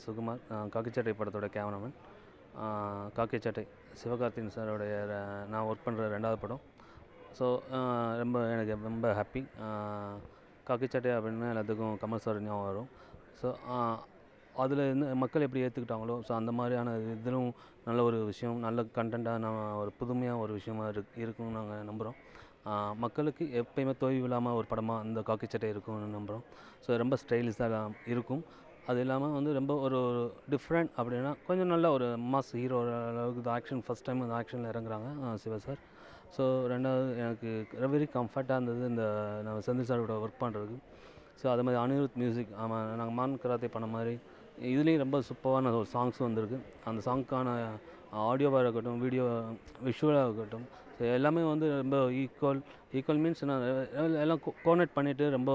சுகுமார், காக்கிச்சட்டை படத்தோட கேமராமேன். காக்கிச்சட்டை சிவகார்த்திகேயன் சாரோடைய நான் ஒர்க் பண்ணுற 2வது படம். ஸோ எனக்கு ரொம்ப ஹாப்பி. காக்கிச்சட்டை அப்படின்னா எல்லாத்துக்கும் கமல் சார் ஞாபகம் வரும். ஸோ அதில் மக்கள் எப்படி ஏற்றுக்கிட்டாங்களோ, ஸோ அந்த மாதிரியான இதிலும் நல்ல ஒரு விஷயம், நல்ல கண்டென்ட்டாக ஒரு புதுமையாக ஒரு விஷயமா இருக்குன்னு நாங்கள் நம்புகிறோம். மக்களுக்கு எப்பயுமே தொய்வு இல்லாமல் ஒரு படமாக இந்த காக்கிச்சட்டை இருக்கும்னு நம்புகிறோம். ஸோ ரொம்ப ஸ்டைலிஷாக இருக்கும். அது இல்லாமல் ரொம்ப ஒரு டிஃப்ரெண்ட் அப்படின்னா கொஞ்சம் நல்ல ஒரு மாஸ் ஹீரோ அளவுக்கு ஆக்ஷன் ஃபஸ்ட் டைம் அந்த ஆக்ஷனில் இறங்குறாங்க சிவா சார். ஸோ 2வது எனக்கு வெரி கம்ஃபர்ட்டாக இருந்தது இந்த நம்ம செந்தில் சாரோட ஒர்க் பண்ணுறதுக்கு. ஸோ அது மாதிரி அனிருத் மியூசிக், ஆமாம், நாங்கள் மான் கராத்தே பண்ண மாதிரி இதுலேயும் ரொம்ப சூப்பரான ஒரு சாங்ஸும் வந்திருக்கு. அந்த சாங்க்கான ஆடியோவாக இருக்கட்டும், வீடியோ விஷுவலாக இருக்கட்டும், ஸோ எல்லாமே ரொம்ப ஈக்குவல் மீன்ஸ் எல்லாம் கோஆர்டினேட் பண்ணிவிட்டு ரொம்ப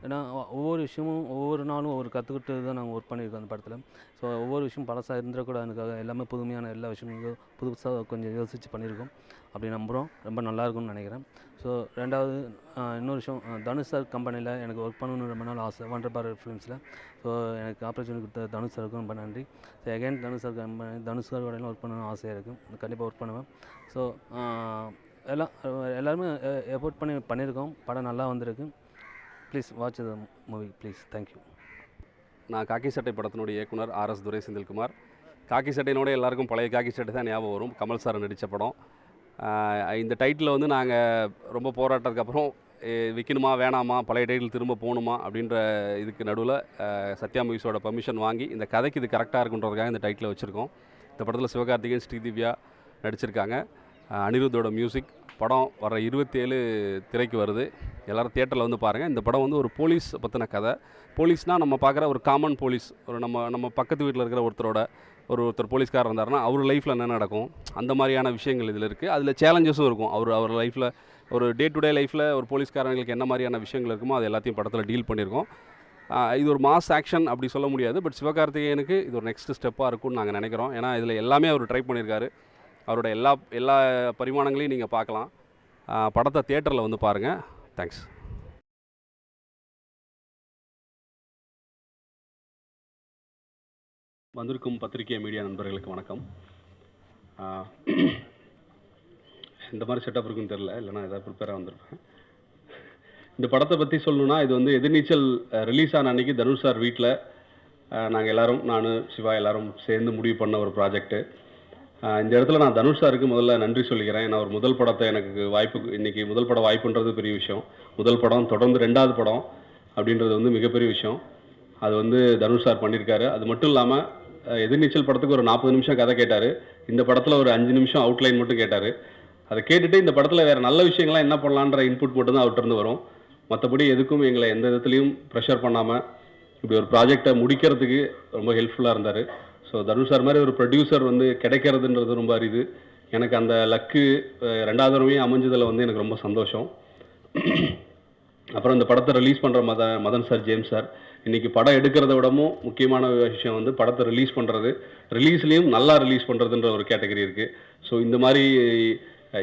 ஏன்னா ஒவ்வொரு விஷயமும் ஒவ்வொரு நாளும் ஒவ்வொரு கற்றுக்கிட்டு தான் நாங்கள் ஒர்க் பண்ணியிருக்கோம் அந்த படத்தில். ஸோ ஒவ்வொரு விஷயம் பழசாக இருந்துடக்கூடாதுக்காக எல்லாமே புதுமையான எல்லா விஷயங்களும் புதுசாக கொஞ்சம் யோசித்து பண்ணியிருக்கோம். அப்படி நம்புகிறோம். ரொம்ப நல்லாயிருக்கும்னு நினைக்கிறேன். ஸோ 2வது இன்னொரு விஷயம், தனுஷ் சார் கம்பெனியில் எனக்கு ஒர்க் பண்ணணும்னு ரொம்ப நாள் ஆசை, வண்டர் பாரத் ஃபிலிம்ஸில். ஸோ எனக்கு ஆப்பர்ச்சுனிட்டி கொடுத்த தனுஷ் சாருக்கும் ரொம்ப நன்றி. ஸோ அகைன் தனுஷ் சாரோடலாம் ஒர்க் பண்ணணும்னு ஆசையாக இருக்குது. கண்டிப்பாக ஒர்க் பண்ணுவேன். ஸோ எல்லாருமே எஃபோர்ட் பண்ணியிருக்கோம். படம் நல்லா வந்திருக்கு. Please watch the movie please. Thank you. நான் காக்கி சட்டை படத்தினுடைய இயக்குனர் RS துரை செந்தில்குமார். காக்கி சட்டையினோட எல்லாருக்கும் பழைய காக்கி சட்டை தான் ஞாபகம் வரும். கமல் சார் நடித்த படம். இந்த டைட்டில் நாங்கள் ரொம்ப போராட்டத்துக்கு அப்புறம் விற்கணுமா வேணாமா, பழைய டைட்டில் திரும்ப போகணுமா அப்படின்ற இதுக்கு நடுவில் சத்யா மூவிஸோட பர்மிஷன் வாங்கி இந்த கதைக்கு இது கரெக்டாக இருக்குன்றதுக்காக இந்த டைட்டில் வச்சுருக்கோம். இந்த படத்தில் சிவகார்த்திகேயன், ஸ்ரீதிவ்யா நடிச்சிருக்காங்க. அனிருத்தோட மியூசிக். படம் வர 27 திரைக்கு வருது. எல்லோரும் தியேட்டரில் பாருங்கள். இந்த படம் ஒரு போலீஸ் பற்றின கதை. போலீஸ்னால் நம்ம பார்க்குற ஒரு காமன் போலீஸ், ஒரு நம்ம பக்கத்து வீட்டில் இருக்கிற ஒருத்தர் போலீஸ்காரர் இருந்தாருன்னா அவர் லைஃப்பில் என்ன நடக்கும், அந்த மாதிரியான விஷயங்கள் இதில் இருக்குது. அதில் சேலஞ்சஸும் இருக்கும். அவர் லைஃப்பில் ஒரு டே டு டே லைஃப்பில் ஒரு போலீஸ்காரங்களுக்கு என்ன மாதிரியான விஷயங்கள் இருக்குமோ அது எல்லாத்தையும் படத்தில் டீல் பண்ணியிருக்கோம். இது ஒரு மாஸ் ஆக்ஷன் அப்படி சொல்ல முடியாது. பட் சிவகார்த்திகேயனுக்கு இது ஒரு நெக்ஸ்ட் ஸ்டெப்பாக இருக்கும்னு நாங்கள் நினைக்கிறோம். ஏன்னா இதில் எல்லாமே அவர் ட்ரை பண்ணியிருக்காரு. அவரோட எல்லா பரிமாணங்களையும் நீங்கள் பார்க்கலாம். படத்தை தியேட்டரில் பாருங்கள். தேங்க்ஸ். வந்திருக்கும் பத்திரிகை மீடியா நண்பர்களுக்கு வணக்கம். இந்த மாதிரி செட்டப் இருக்குன்னு தெரில, இல்லைனா ஏதாவது ப்ரிப்பேராக வந்திருப்பேன். இந்த படத்தை பற்றி சொல்லணுன்னா, இது எதிர்நீச்சல் ரிலீஸ் ஆன அன்றைக்கி தனுஷ் சார் வீட்டில் நாங்கள் எல்லோரும், நான் சிவா எல்லோரும் சேர்ந்து முடிவு பண்ண ஒரு ப்ராஜெக்ட்டு. இந்த இடத்துல நான் தனுஷ் சாருக்கு முதல்ல நன்றி சொல்லிக்கிறேன். ஏன்னா ஒரு முதல் படத்தை எனக்கு இன்றைக்கி முதல் படம் வாய்ப்புன்றது பெரிய விஷயம். முதல் படம் தொடர்ந்து 2வது படம் அப்படின்றது மிகப்பெரிய விஷயம். அது தனுஷ் சார் பண்ணியிருக்காரு. அது மட்டும் இல்லாமல் எதிர்நீச்சல் படத்துக்கு ஒரு 40 நிமிஷம் கதை கேட்டார். இந்த படத்தில் ஒரு 5 நிமிஷம் அவுட்லைன் மட்டும் கேட்டார். அதை கேட்டுட்டு இந்த படத்தில் வேறு நல்ல விஷயங்கள்லாம் என்ன பண்ணலான்ற இன்புட் மட்டும் தான் அவர்கிட்ட வரும். மற்றபடி எதுக்கும் எங்களை எந்த விதத்துலையும் ப்ரெஷர் பண்ணாமல் இப்படி ஒரு ப்ராஜெக்டை முடிக்கிறதுக்கு ரொம்ப ஹெல்ப்ஃபுல்லாக இருந்தார். ஸோ தனுஷ் சார் மாதிரி ஒரு ப்ரொடியூசர் கிடைக்கிறதுன்றது ரொம்ப அரிது. எனக்கு அந்த லக்கு 2வது தடவையும் அமைஞ்சதில் எனக்கு ரொம்ப சந்தோஷம். அப்புறம் இந்த படத்தை ரிலீஸ் பண்ணுற மதன் சார், ஜேம்ஸ் சார், இன்றைக்கி படம் எடுக்கிறத விடவும் முக்கியமான விஷயம் படத்தை ரிலீஸ் பண்ணுறது, ரிலீஸ்லேயும் நல்லா ரிலீஸ் பண்ணுறதுன்ற ஒரு கேட்டகரி இருக்குது. ஸோ இந்த மாதிரி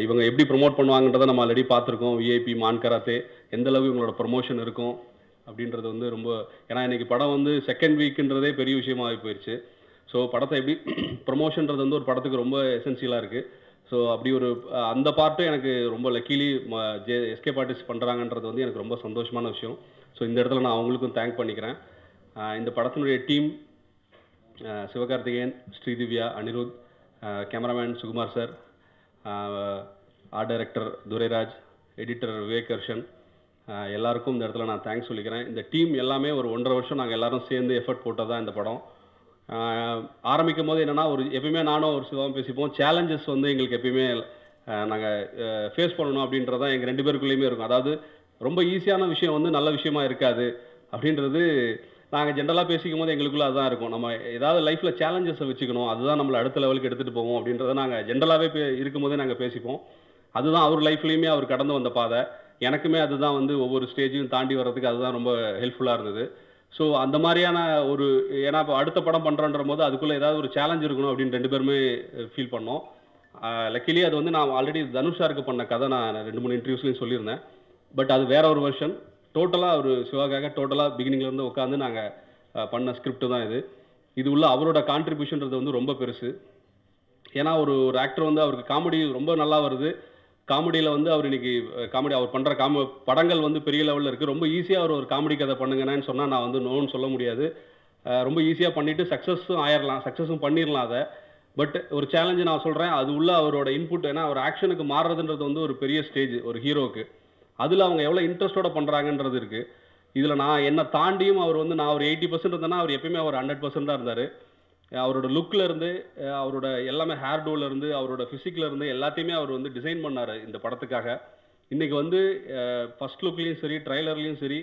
இவங்க எப்படி ப்ரொமோட் பண்ணுவாங்கன்றதை நம்ம ஆல்ரெடி பார்த்துருக்கோம். விஐபி, மான் கராத்தே, எந்தளவு இவங்களோட ப்ரொமோஷன் இருக்கும் அப்படின்றது ரொம்ப, ஏன்னா இன்றைக்கி படம் செகண்ட் வீக்குன்றதே பெரிய விஷயமாக போயிடுச்சு. ஸோ படத்தை எப்படி ப்ரொமோஷன்றது ஒரு படத்துக்கு ரொம்ப எசென்சியலாக இருக்குது. ஸோ அப்படி அந்த பார்ட்டும் எனக்கு ரொம்ப லக்கிலி எஸ்கே ஆர்டிஸ்ட் பண்ணுறாங்கன்றது எனக்கு ரொம்ப சந்தோஷமான விஷயம். ஸோ இந்த இடத்துல நான் அவங்களுக்கும் தேங்க் பண்ணிக்கிறேன். இந்த படத்தினுடைய team Sivakarthikeyan, Sridivya, Anirudh, cameraman Sukumar sir, art director Durairaj, editor Vivekharshan, எல்லாருக்கும் இந்த இடத்துல நான் தேங்க்ஸ் சொல்லிக்கிறேன். இந்த டீம் எல்லாமே ஒரு 1.5 வருஷம் நாங்கள் எல்லோரும் சேர்ந்து எஃபர்ட் போட்டால் தான் இந்த படம் ஆரம்பிக்கும் போது என்னென்னா, எப்பயுமே நானும் ஒரு சிவாவும் பேசிப்போம், சேலஞ்சஸ் எங்களுக்கு எப்பயுமே நாங்கள் ஃபேஸ் பண்ணணும் அப்படின்றதான் எங்கள் 2 பேருக்குள்ளேயுமே இருக்கும். அதாவது ரொம்ப ஈஸியான விஷயம் நல்ல விஷயமா இருக்காது அப்படின்றது நாங்கள் ஜென்ரலாக பேசிக்கும் போது எங்களுக்குள்ளே அதுதான் இருக்கும். நம்ம ஏதாவது லைஃப்பில் சேலஞ்சஸை வச்சுக்கணும், அதுதான் நம்மளை அடுத்த லெவலுக்கு எடுத்துகிட்டு போவோம் அப்படின்றத நாங்கள் ஜென்ரலாகவே இருக்கும்போதே நாங்கள் பேசிப்போம். அதுதான் அவர் லைஃப்லேயுமே அவர் கடந்து வந்த பாதை. எனக்குமே அதுதான் ஒவ்வொரு ஸ்டேஜையும் தாண்டி வர்றதுக்கு அதுதான் ரொம்ப ஹெல்ப்ஃபுல்லாக இருந்தது. ஸோ அந்த மாதிரியான ஏன்னா இப்போ அடுத்த படம் பண்ணுறன்ற போது அதுக்குள்ளே ஏதாவது ஒரு சேலஞ்ச் இருக்கணும் அப்படின்னு 2 பேருமே ஃபீல் பண்ணோம். லக்கிலி அது நான் ஆல்ரெடி தனுஷ் சாருக்கு பண்ண கதை நான் 2-3 இன்டர்வியூஸ்லையும் சொல்லியிருந்தேன். பட் அது வேற ஒரு வெர்ஷன். டோட்டலாக ஒரு சிவாக்காக டோட்டலாக பிகினிங்லேருந்து உட்காந்து நாங்கள் பண்ண ஸ்கிரிப்ட் தான் இது. இது உள்ள அவரோட கான்ட்ரிபியூஷன்றது வந்து ரொம்ப பெருசு. ஏன்னா ஒரு ஒரு ஆக்டர் வந்து அவருக்கு காமெடி ரொம்ப நல்லா வருது. காமெடியில் வந்து அவர் இன்னைக்கு காமெடி அவர் பண்ணுற படங்கள் வந்து பெரிய லெவலில் இருக்குது. ரொம்ப ஈஸியாக அவர் ஒரு காமெடி கதை பண்ணுங்கன்னு சொன்னால் நான் வந்து நோன்னு சொல்ல முடியாது. ரொம்ப ஈஸியாக பண்ணிவிட்டு சக்ஸஸும் ஆயிடலாம், சக்ஸஸும் பண்ணிடலாம் அதை. பட் ஒரு சேலஞ்சு நான் சொல்கிறேன், அது உள்ள அவரோட இன்புட். ஏன்னா அவர் ஆக்ஷனுக்கு மாறுறதுன்றது வந்து ஒரு பெரிய ஸ்டேஜ் ஒரு ஹீரோவுக்கு. அதில் அவங்க எவ்வளோ இன்ட்ரெஸ்ட்டோட பண்ணுறாங்கன்றது இருக்குது. இதில் நான் என்னை தாண்டியும் அவர் வந்து நான் ஒரு 80% இருந்தேன்னா அவர் எப்பயுமே அவர் 100% தான் இருந்தார். அவரோட லுக்கில் இருந்து அவரோட எல்லாமே ஹேர் டூவில் இருந்து அவரோட ஃபிசிக்கில் இருந்து எல்லாத்தையுமே அவர் வந்து டிசைன் பண்ணார் இந்த படத்துக்காக. இன்றைக்கி வந்து ஃபஸ்ட் லுக்லேயும் சரி ட்ரைலர்லேயும் சரி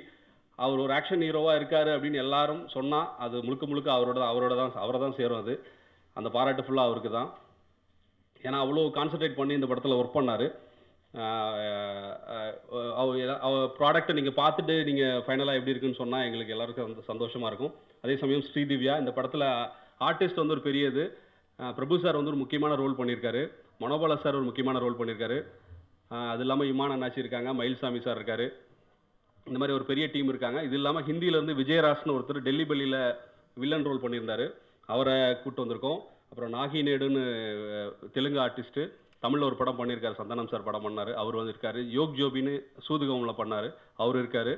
அவர் ஒரு ஆக்ஷன் ஹீரோவாக இருக்கார் அப்படின்னு எல்லாரும் சொன்னால் அது முழுக்க முழுக்க அவரை தான் சேரும். அது அந்த பாராட்டு ஃபுல்லாக அவருக்கு தான். ஏன்னா அவ்வளோ கான்சன்ட்ரேட் பண்ணி இந்த படத்தில் ஒர்க் பண்ணார். அவர் ப்ராடக்ட்டை நீங்கள் பார்த்துட்டு நீங்கள் ஃபைனலாக எப்படி இருக்குன்னு சொன்னால் எங்களுக்கு எல்லாருக்கும் சந்தோஷமாக இருக்கும். அதே சமயம் ஸ்ரீதிவ்யா இந்த படத்தில் ஆர்டிஸ்ட் வந்து ஒரு பெரிய இது. பிரபு சார் வந்து ஒரு முக்கியமான ரோல் பண்ணியிருக்காரு. மனோபாலா சார் ஒரு முக்கியமான ரோல் பண்ணியிருக்காரு. அது இல்லாமல் இமான் அண்ணாச்சி இருக்காங்க, மயில்சாமி சார் இருக்கார். இந்த மாதிரி ஒரு பெரிய டீம் இருக்காங்க. இது இல்லாமல் ஹிந்தியிலேருந்து விஜயராஜ்னு ஒருத்தர் டெல்லி பெல்லியில் வில்லன் ரோல் பண்ணியிருந்தார், அவரை கூப்பிட்டு வந்திருக்கோம். அப்புறம் நாகி நேடுன்னு தெலுங்கு ஆர்டிஸ்ட்டு தமிழில் ஒரு படம் பண்ணியிருக்காரு, சந்தானம் சார் படம் பண்ணார், அவர் வந்து இருக்கார். யோக் ஜோபின்னு சூதுகமில் பண்ணார், அவர் இருக்கார்.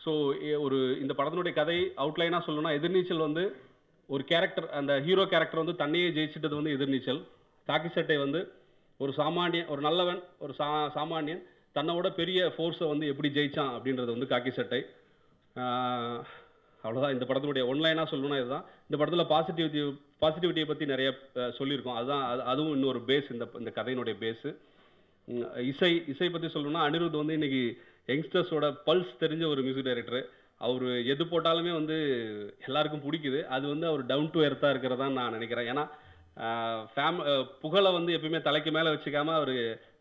ஸோ ஒரு இந்த படத்தினுடைய கதை அவுட்லைனாக சொல்லணும்னா எதிர்நீச்சல் வந்து ஒரு கேரக்டர், அந்த ஹீரோ கேரக்டர் வந்து தன்னையே ஜெயிச்சிட்டது வந்து எதிர்நீச்சல். காக்கி சட்டை வந்து ஒரு சாமானியன், ஒரு நல்லவன், ஒரு சாமானியன் தன்னோட பெரிய ஃபோர்ஸை வந்து எப்படி ஜெயிச்சான் அப்படின்றது வந்து காக்கி சட்டை. அவ்வளோதான் இந்த படத்தினுடைய ஒன்லைனாக சொல்லணும்னா இதுதான். இந்த படத்தில் பாசிட்டிவிட்டியை பற்றி நிறைய சொல்லியிருக்கோம். அதுவும் இன்னொரு பேஸ் இந்த கதையினுடைய பேஸு. இசை பற்றி சொல்லணும்னா அனிருத் வந்து இன்னைக்கு யங்ஸ்டர்ஸோட பல்ஸ் தெரிஞ்ச ஒரு மியூசிக் டைரக்டர். அவர் எது போட்டாலுமே வந்து எல்லாருக்கும் பிடிக்குது. அது வந்து அவர் டவுன் டு எர்த்தாக இருக்கிறதான் நான் நினைக்கிறேன். ஏன்னா புகழை வந்து எப்பயுமே தலைக்கு மேலே வச்சுக்காம அவர்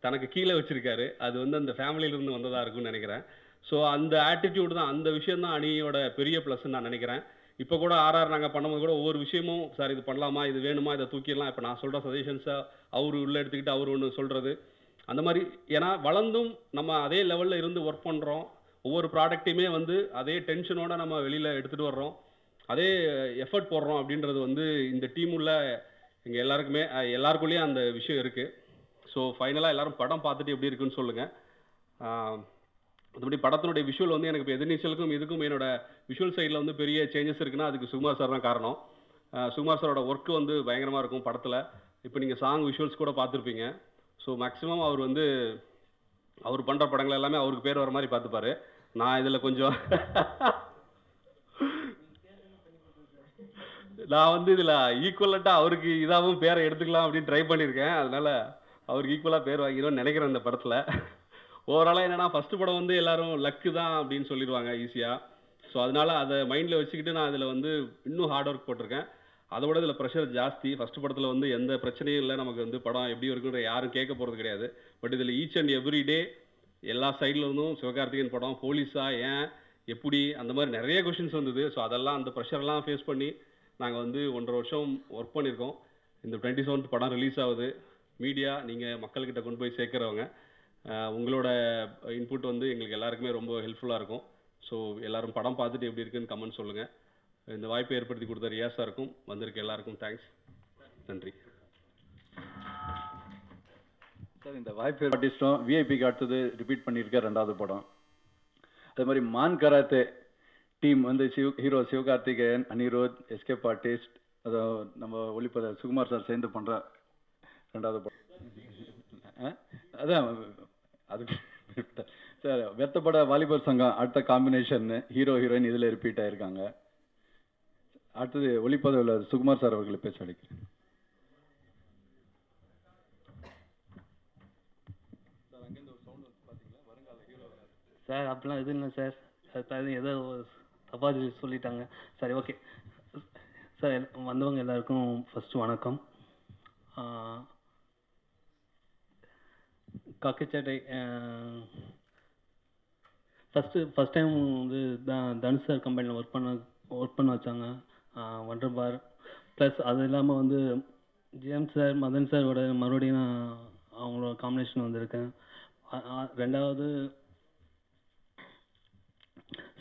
தனக்கு கீழே வச்சிருக்காரு. அது வந்து அந்த ஃபேமிலியிலிருந்து வந்ததாக இருக்கும்னு நினைக்கிறேன். ஸோ அந்த ஆட்டிடியூட் தான், அந்த விஷயம் தான் அணியோட பெரிய ப்ளஸ்ன்னு நான் நினைக்கிறேன். இப்போ கூட ஆர்ஆர் நாங்கள் பண்ணும்போது கூட ஒவ்வொரு விஷயமும் சார் இது பண்ணலாமா, இது வேணுமா, இதை தூக்கிடலாம், இப்போ நான் சொல்கிற சஜஷன்ஸை அவர் உள்ளே எடுத்துக்கிட்டு அவர் ஒன்று சொல்கிறது அந்த மாதிரி. ஏன்னா வளர்ந்தும் நம்ம அதே லெவலில் இருந்து ஒர்க் பண்ணுறோம். ஒவ்வொரு ப்ராடக்ட்டையுமே வந்து அதே டென்ஷனோடு நம்ம வெளியில் எடுத்துகிட்டு வர்றோம், அதே எஃபர்ட் போடுறோம் அப்படின்றது வந்து இந்த டீம் உள்ள எங்கள் எல்லாருக்குள்ளேயும் அந்த விஷயம் இருக்குது. ஸோ ஃபைனலாக எல்லோரும் படம் பார்த்துட்டு எப்படி இருக்குன்னு சொல்லுங்கள். மற்றபடி படத்தினுடைய விஷுவல் வந்து எனக்கு இப்போ எதிர்நீச்சலுக்கும் இதுக்கும் என்னோட விஷுவல் சைடில் வந்து பெரிய சேஞ்சஸ் இருக்குன்னா அதுக்கு சுகுமார் சார் தான் காரணம். சுகுமார் சாரோட ஒர்க்கு வந்து பயங்கரமாக இருக்கும் படத்தில். இப்போ நீங்கள் சாங் விஷுவல்ஸ் கூட பார்த்துருப்பீங்க. ஸோ மேக்ஸிமம் அவர் பண்ணுற படங்கள் எல்லாமே அவருக்கு பேர் வர மாதிரி பார்த்துப்பாரு. நான் இதில் கொஞ்சம் நான் வந்து இதில் ஈக்குவலண்ட்டாக அவருக்கு இதாகவும் பேரை எடுத்துக்கலாம் அப்படின்னு ட்ரை பண்ணியிருக்கேன். அதனால் அவருக்கு ஈக்குவலாக பேர் வாங்கிடும்னு நினைக்கிறேன் இந்த படத்தில். ஓவராலாக என்னென்னா ஃபஸ்ட்டு படம் வந்து எல்லோரும் லக்கு தான் அப்படின்னு சொல்லிடுவாங்க ஈஸியாக. ஸோ அதனால் அதை மைண்டில் வச்சுக்கிட்டு நான் இதில் வந்து இன்னும் ஹார்ட் ஒர்க் போட்டிருக்கேன். அதை விட இதில் ப்ரெஷர் ஜாஸ்தி. ஃபஸ்ட்டு படத்தில் வந்து எந்த பிரச்சனையும் இல்லை, நமக்கு வந்து படம் எப்படி இருக்குன்ற யாரும் கேட்க போகிறது கிடையாது. பட் இதில் ஈச் அண்ட் எவ்ரி டே எல்லா சைடில் இருந்தும் சிவகார்த்திகேயன் படம் போலீஸா ஏன் எப்படி அந்த மாதிரி நிறைய கொஷின்ஸ் வந்தது. ஸோ அதெல்லாம் அந்த ப்ரெஷர்லாம் ஃபேஸ் பண்ணி நாங்கள் வந்து 1.5 வருஷம் ஒர்க் பண்ணியிருக்கோம். இந்த 27th படம் ரிலீஸ் ஆகுது. மீடியா நீங்கள் மக்கள்கிட்ட கொண்டு போய் சேர்க்குறவங்க, உங்களோட இன்புட் வந்து எங்களுக்கு எல்லாருக்குமே ரொம்ப ஹெல்ப்ஃபுல்லாக இருக்கும். ஸோ எல்லோரும் படம் பார்த்துட்டு எப்படி இருக்குன்னு கமெண்ட் சொல்லுங்கள். இந்த வாய்ப்பை ஏற்படுத்தி கொடுத்த ரியாஸ் சாருக்கும் வந்திருக்க எல்லாருக்கும் தேங்க்ஸ். நன்றி சார். இந்த வாய்ப்பு ஆர்டிஸ்டும் விஐபிக்கு அடுத்தது ரிப்பீட் பண்ணியிருக்க 2வது படம். அதே மாதிரி மான் கராத்தே டீம் வந்து hero Sivakarthikeyan, Anirudh, escape artist, அதை நம்ம ஒளிப்பத சுகுமார் சார் சேர்ந்து பண்ணுற 2வது படம். அதான் அது சார். வெத்தப்பட வாலிபர் சங்கம் அடுத்த காம்பினேஷன் ஹீரோ ஹீரோயின் இதில் ரிப்பீட் ஆகிருக்காங்க. அடுத்தது ஒளிப்பதிவில் சுகுமார் சார் அவர்களை பேச அழைக்கிறேன். சார் அப்படிலாம் எதுவும் இல்லை சார். ஏதோ தப்பாக சொல்லிட்டாங்க. சரி, ஓகே சார். வந்தவங்க எல்லாருக்கும் ஃபஸ்ட்டு வணக்கம். காக்கிச்சட்டை ஃபஸ்ட் டைம் வந்து தனுஷ் சார் கம்பெனியில் ஒர்க் பண்ண வச்சாங்க. ஒண்டர் பார் ப்ளஸ் அது இல்லாமல் வந்து ஜேம்ஸ் சார், மதன் சாரோட மறுபடியும் நான் அவங்களோட காம்பினேஷன் வந்திருக்கேன். 2வது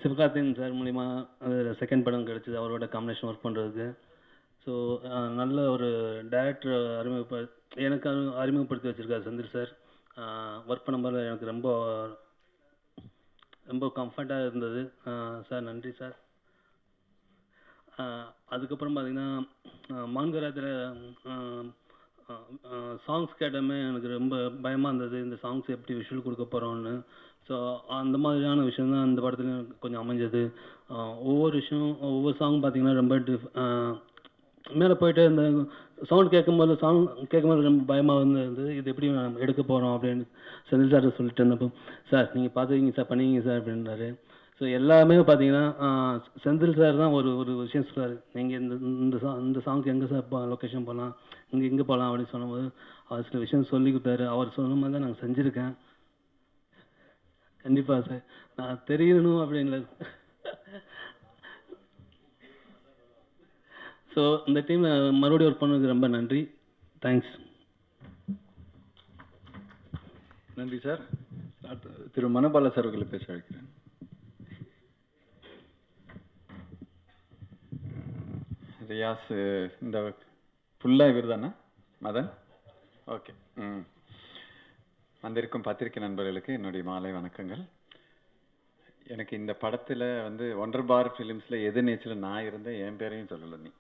சிவகார்த்திகேயன் சார் மூலிமா அது 2nd படம் கிடச்சிது அவரோட காம்பினேஷன் ஒர்க் பண்ணுறதுக்கு. ஸோ நல்ல ஒரு டைரக்டர் எனக்கு அறிமுகப்படுத்தி வச்சுருக்காரு செந்தில் சார். ஒர்க் பண்ணும்போது எனக்கு ரொம்ப ரொம்ப கம்ஃபர்ட்டாக இருந்தது. சார் நன்றி சார். அதுக்கப்புறம் பார்த்தீங்கன்னா மான்கராத்தில் சாங்ஸ் கேட்டமே எனக்கு ரொம்ப பயமாக இருந்தது. இந்த சாங்ஸ் எப்படி விஷுவல் கொடுக்க போகிறோன்னு. ஸோ அந்த மாதிரியான விஷயம் தான் இந்த படத்துல எனக்கு கொஞ்சம் அமைஞ்சது. ஒவ்வொரு விஷயம் ஒவ்வொரு சாங் பார்த்தீங்கன்னா ரொம்ப மேலே போயிட்டு இந்த சாங் கேட்கும்போது ரொம்ப பயமாக இருந்தது. இது எப்படி நம்ம எடுக்க போகிறோம் அப்படின்னு செந்தில் சார் சொல்லிட்டு இருந்தப்போ, சார் நீங்கள் பார்த்துக்கிங்க சார், பண்ணிக்கிங்க சார் அப்படின்றாரு. ஸோ எல்லாமே பார்த்தீங்கன்னா செந்தில் சார் தான் ஒரு ஒரு விஷயம் சொல்கிறார். நீங்கள் இந்த சாங்க்கு எங்கே சார் லொக்கேஷன் போகலாம், இங்கே போகலாம் அப்படின்னு சொல்லும்போது அவர் சில விஷயம் சொல்லி கொடுத்தாரு. அவர் சொன்ன மாதிரி தான் நாங்கள் செஞ்சுருக்கேன். கண்டிப்பாக சார், நான் தெரியணும் அப்படின்னு. ஸோ இந்த டீமில் மறுபடியும் ஒர்க் பண்ணதுக்கு ரொம்ப நன்றி. தேங்க்ஸ். நன்றி சார். திரு மனோபாலா சார் அவர்களை பேச அழைக்கிறேன். ரியாஸ் இந்த ஃபுல்லாக இவர் தானே மதன்? ஓகே. வந்திருக்கும் பத்திரிகை நண்பர்களுக்கு என்னுடைய மாலை வணக்கங்கள். எனக்கு இந்த படத்தில் வந்து ஒண்டர் பார் ஃபிலிம்ஸில் எது நேச்சில் நான் இருந்தேன், என் பேரையும் சொல்லலை நீ.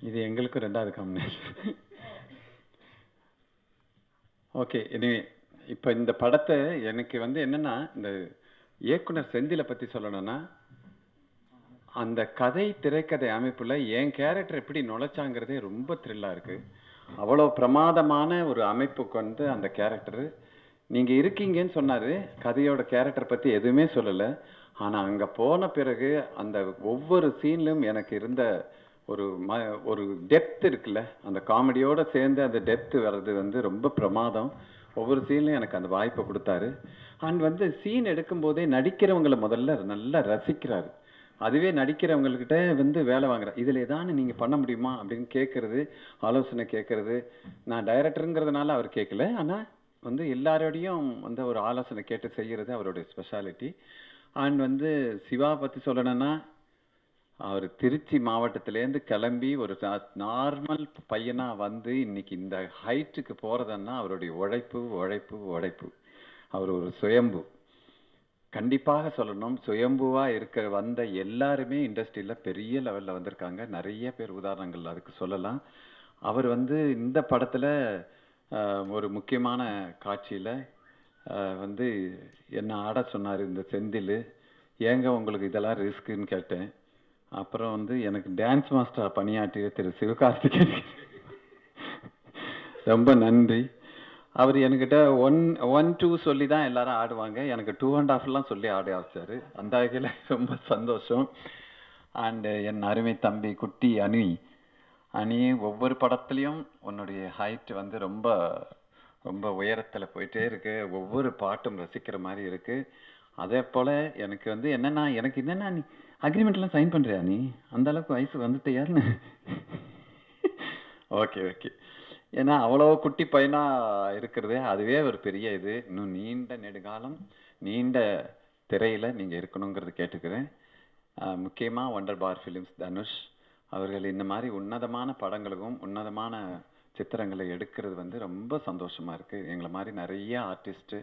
இது எங்களுக்கும் 2வது காம்பினேஷன். ஓகே. எனிவே இப்போ இந்த படத்தை எனக்கு வந்து என்னென்னா, இந்த இயக்குனர் செந்திலை பற்றி சொல்லணும்னா, அந்த கதை திரைக்கதை அமைப்பில் என் கேரக்டர் எப்படி நுழைச்சாங்கிறதே ரொம்ப த்ரில்லாக இருக்குது. அவ்வளோ பிரமாதமான ஒரு அமைப்புக்கு வந்து அந்த கேரக்டரு நீங்கள் இருக்கீங்கன்னு சொன்னார். கதையோட கேரக்டர் பற்றி எதுவுமே சொல்லலை. ஆனால் அங்கே போன பிறகு அந்த ஒவ்வொரு சீன்லையும் எனக்கு இருந்த ஒரு டெப்த் இருக்குல்ல, அந்த காமெடியோடு சேர்ந்து அந்த டெப்த் வர்றது வந்து ரொம்ப பிரமாதம். ஒவ்வொரு சீன்லையும் எனக்கு அந்த வாய்ப்பை கொடுத்தாரு. அண்ட் வந்து சீன் எடுக்கும்போதே நடிக்கிறவங்களை முதல்ல நல்லா ரசிக்கிறாரு. அதுவே நடிக்கிறவங்கக்கிட்ட வந்து வேலை வாங்குறேன், இதில் ஏதானு நீங்கள் பண்ண முடியுமா அப்படின்னு கேட்குறது, ஆலோசனை கேட்குறது. நான் டைரக்டருங்கிறதுனால அவர் கேட்கல, ஆனால் வந்து எல்லாரோடையும் வந்து ஒரு ஆலோசனை கேட்டு செய்கிறது அவருடைய ஸ்பெஷாலிட்டி. அண்ட் வந்து சிவா பற்றி சொல்லணும்னா, அவர் திருச்சி மாவட்டத்திலேருந்து கிளம்பி ஒரு நார்மல் பையனாக வந்து இன்னைக்கு இந்த ஹைட்டுக்கு போகிறதுன்னா அவருடைய உழைப்பு உழைப்பு உழைப்பு. அவர் ஒரு சுயம்பு. கண்டிப்பாக சொல்லணும், சுயம்புவாக வந்த எல்லாருமே இண்டஸ்ட்ரியில் பெரிய லெவலில் வந்திருக்காங்க. நிறைய பேர் உதாரணங்கள் அதுக்கு சொல்லலாம். அவர் வந்து இந்த படத்தில் ஒரு முக்கியமான காட்சியில் வந்து என்ன ஆட சொன்னார் இந்த செந்தில். ஏங்க உங்களுக்கு இதெல்லாம் ரிஸ்க்குன்னு கேட்டேன். அப்புறம் வந்து எனக்கு டான்ஸ் மாஸ்டர் பணியாற்றிய திரு சிவகார்த்திகேயன் ரொம்ப நன்றி. அவர் என்கிட்ட 1-2 சொல்லி தான் எல்லாரும் ஆடுவாங்க, எனக்கு 2.5 சொல்லி ஆட ஆரம்பிச்சாரு. அந்த வகையில் ரொம்ப சந்தோஷம். அண்டு என் அருமை தம்பி குட்டி அணி ஒவ்வொரு படத்துலையும் உன்னுடைய ஹைட் வந்து ரொம்ப ரொம்ப உயரத்தில் போயிட்டே இருக்கு. ஒவ்வொரு பாட்டும் ரசிக்கிற மாதிரி இருக்கு. அதே போல் எனக்கு வந்து என்னென்னா, எனக்கு என்னென்னா, நீ அக்ரிமெண்ட்லாம் சைன் பண்ணுறியா? நீ அந்த அளவுக்கு வயசு வந்துட்டியாருன்னு. Okay okay. ஏன்னா அவ்வளோ குட்டி பையனாக இருக்கிறதே அதுவே ஒரு பெரிய இது. இன்னும் நீண்ட நெடுகாலம் நீண்ட திரையில் நீங்கள் இருக்கணுங்கிறது கேட்டுக்கிறேன். முக்கியமாக ஒண்டர் பார் ஃபிலிம்ஸ் தனுஷ் அவர்கள் இந்த மாதிரி உன்னதமான படங்களுக்கும் உன்னதமான சித்திரங்களை எடுக்கிறது வந்து ரொம்ப சந்தோஷமாக இருக்குது. எங்களை மாதிரி நிறைய ஆர்டிஸ்ட்டு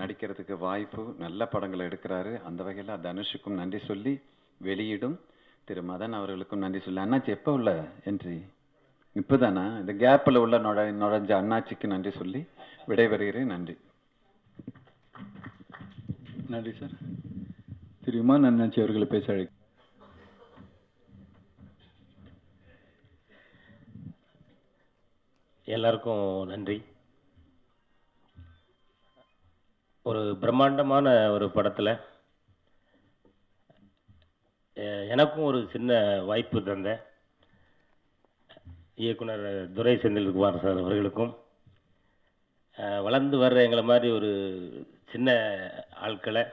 நடிக்கிறதுக்கு வாய்ப்பு, நல்ல படங்களை எடுக்கிறாரு. அந்த வகையில் தனுஷுக்கும் நன்றி சொல்லி, வெளியிடும் திரு மதன் அவர்களுக்கும் நன்றி சொல்லி. அண்ணாச்சி எப்போ உள்ள என்ட்ரி? இப்போதானா? இந்த கேப்பில் உள்ள நுழைஞ்ச அண்ணாச்சிக்கு நன்றி சொல்லி விடைபெறுகிறேன். நன்றி. நன்றி சார். திரு இமான் அண்ணாச்சி அவர்களை பேச அழைக்கிறேன். எல்லாருக்கும் நன்றி. ஒரு பிரம்மாண்டமான ஒரு படத்தில் எனக்கும் ஒரு சின்ன வாய்ப்பு தந்த இயக்குனர் துரை செந்தில்குமார் சார் அவர்களுக்கும், வளர்ந்து வர்ற எங்களை மாதிரி ஒரு சின்ன ஆட்களை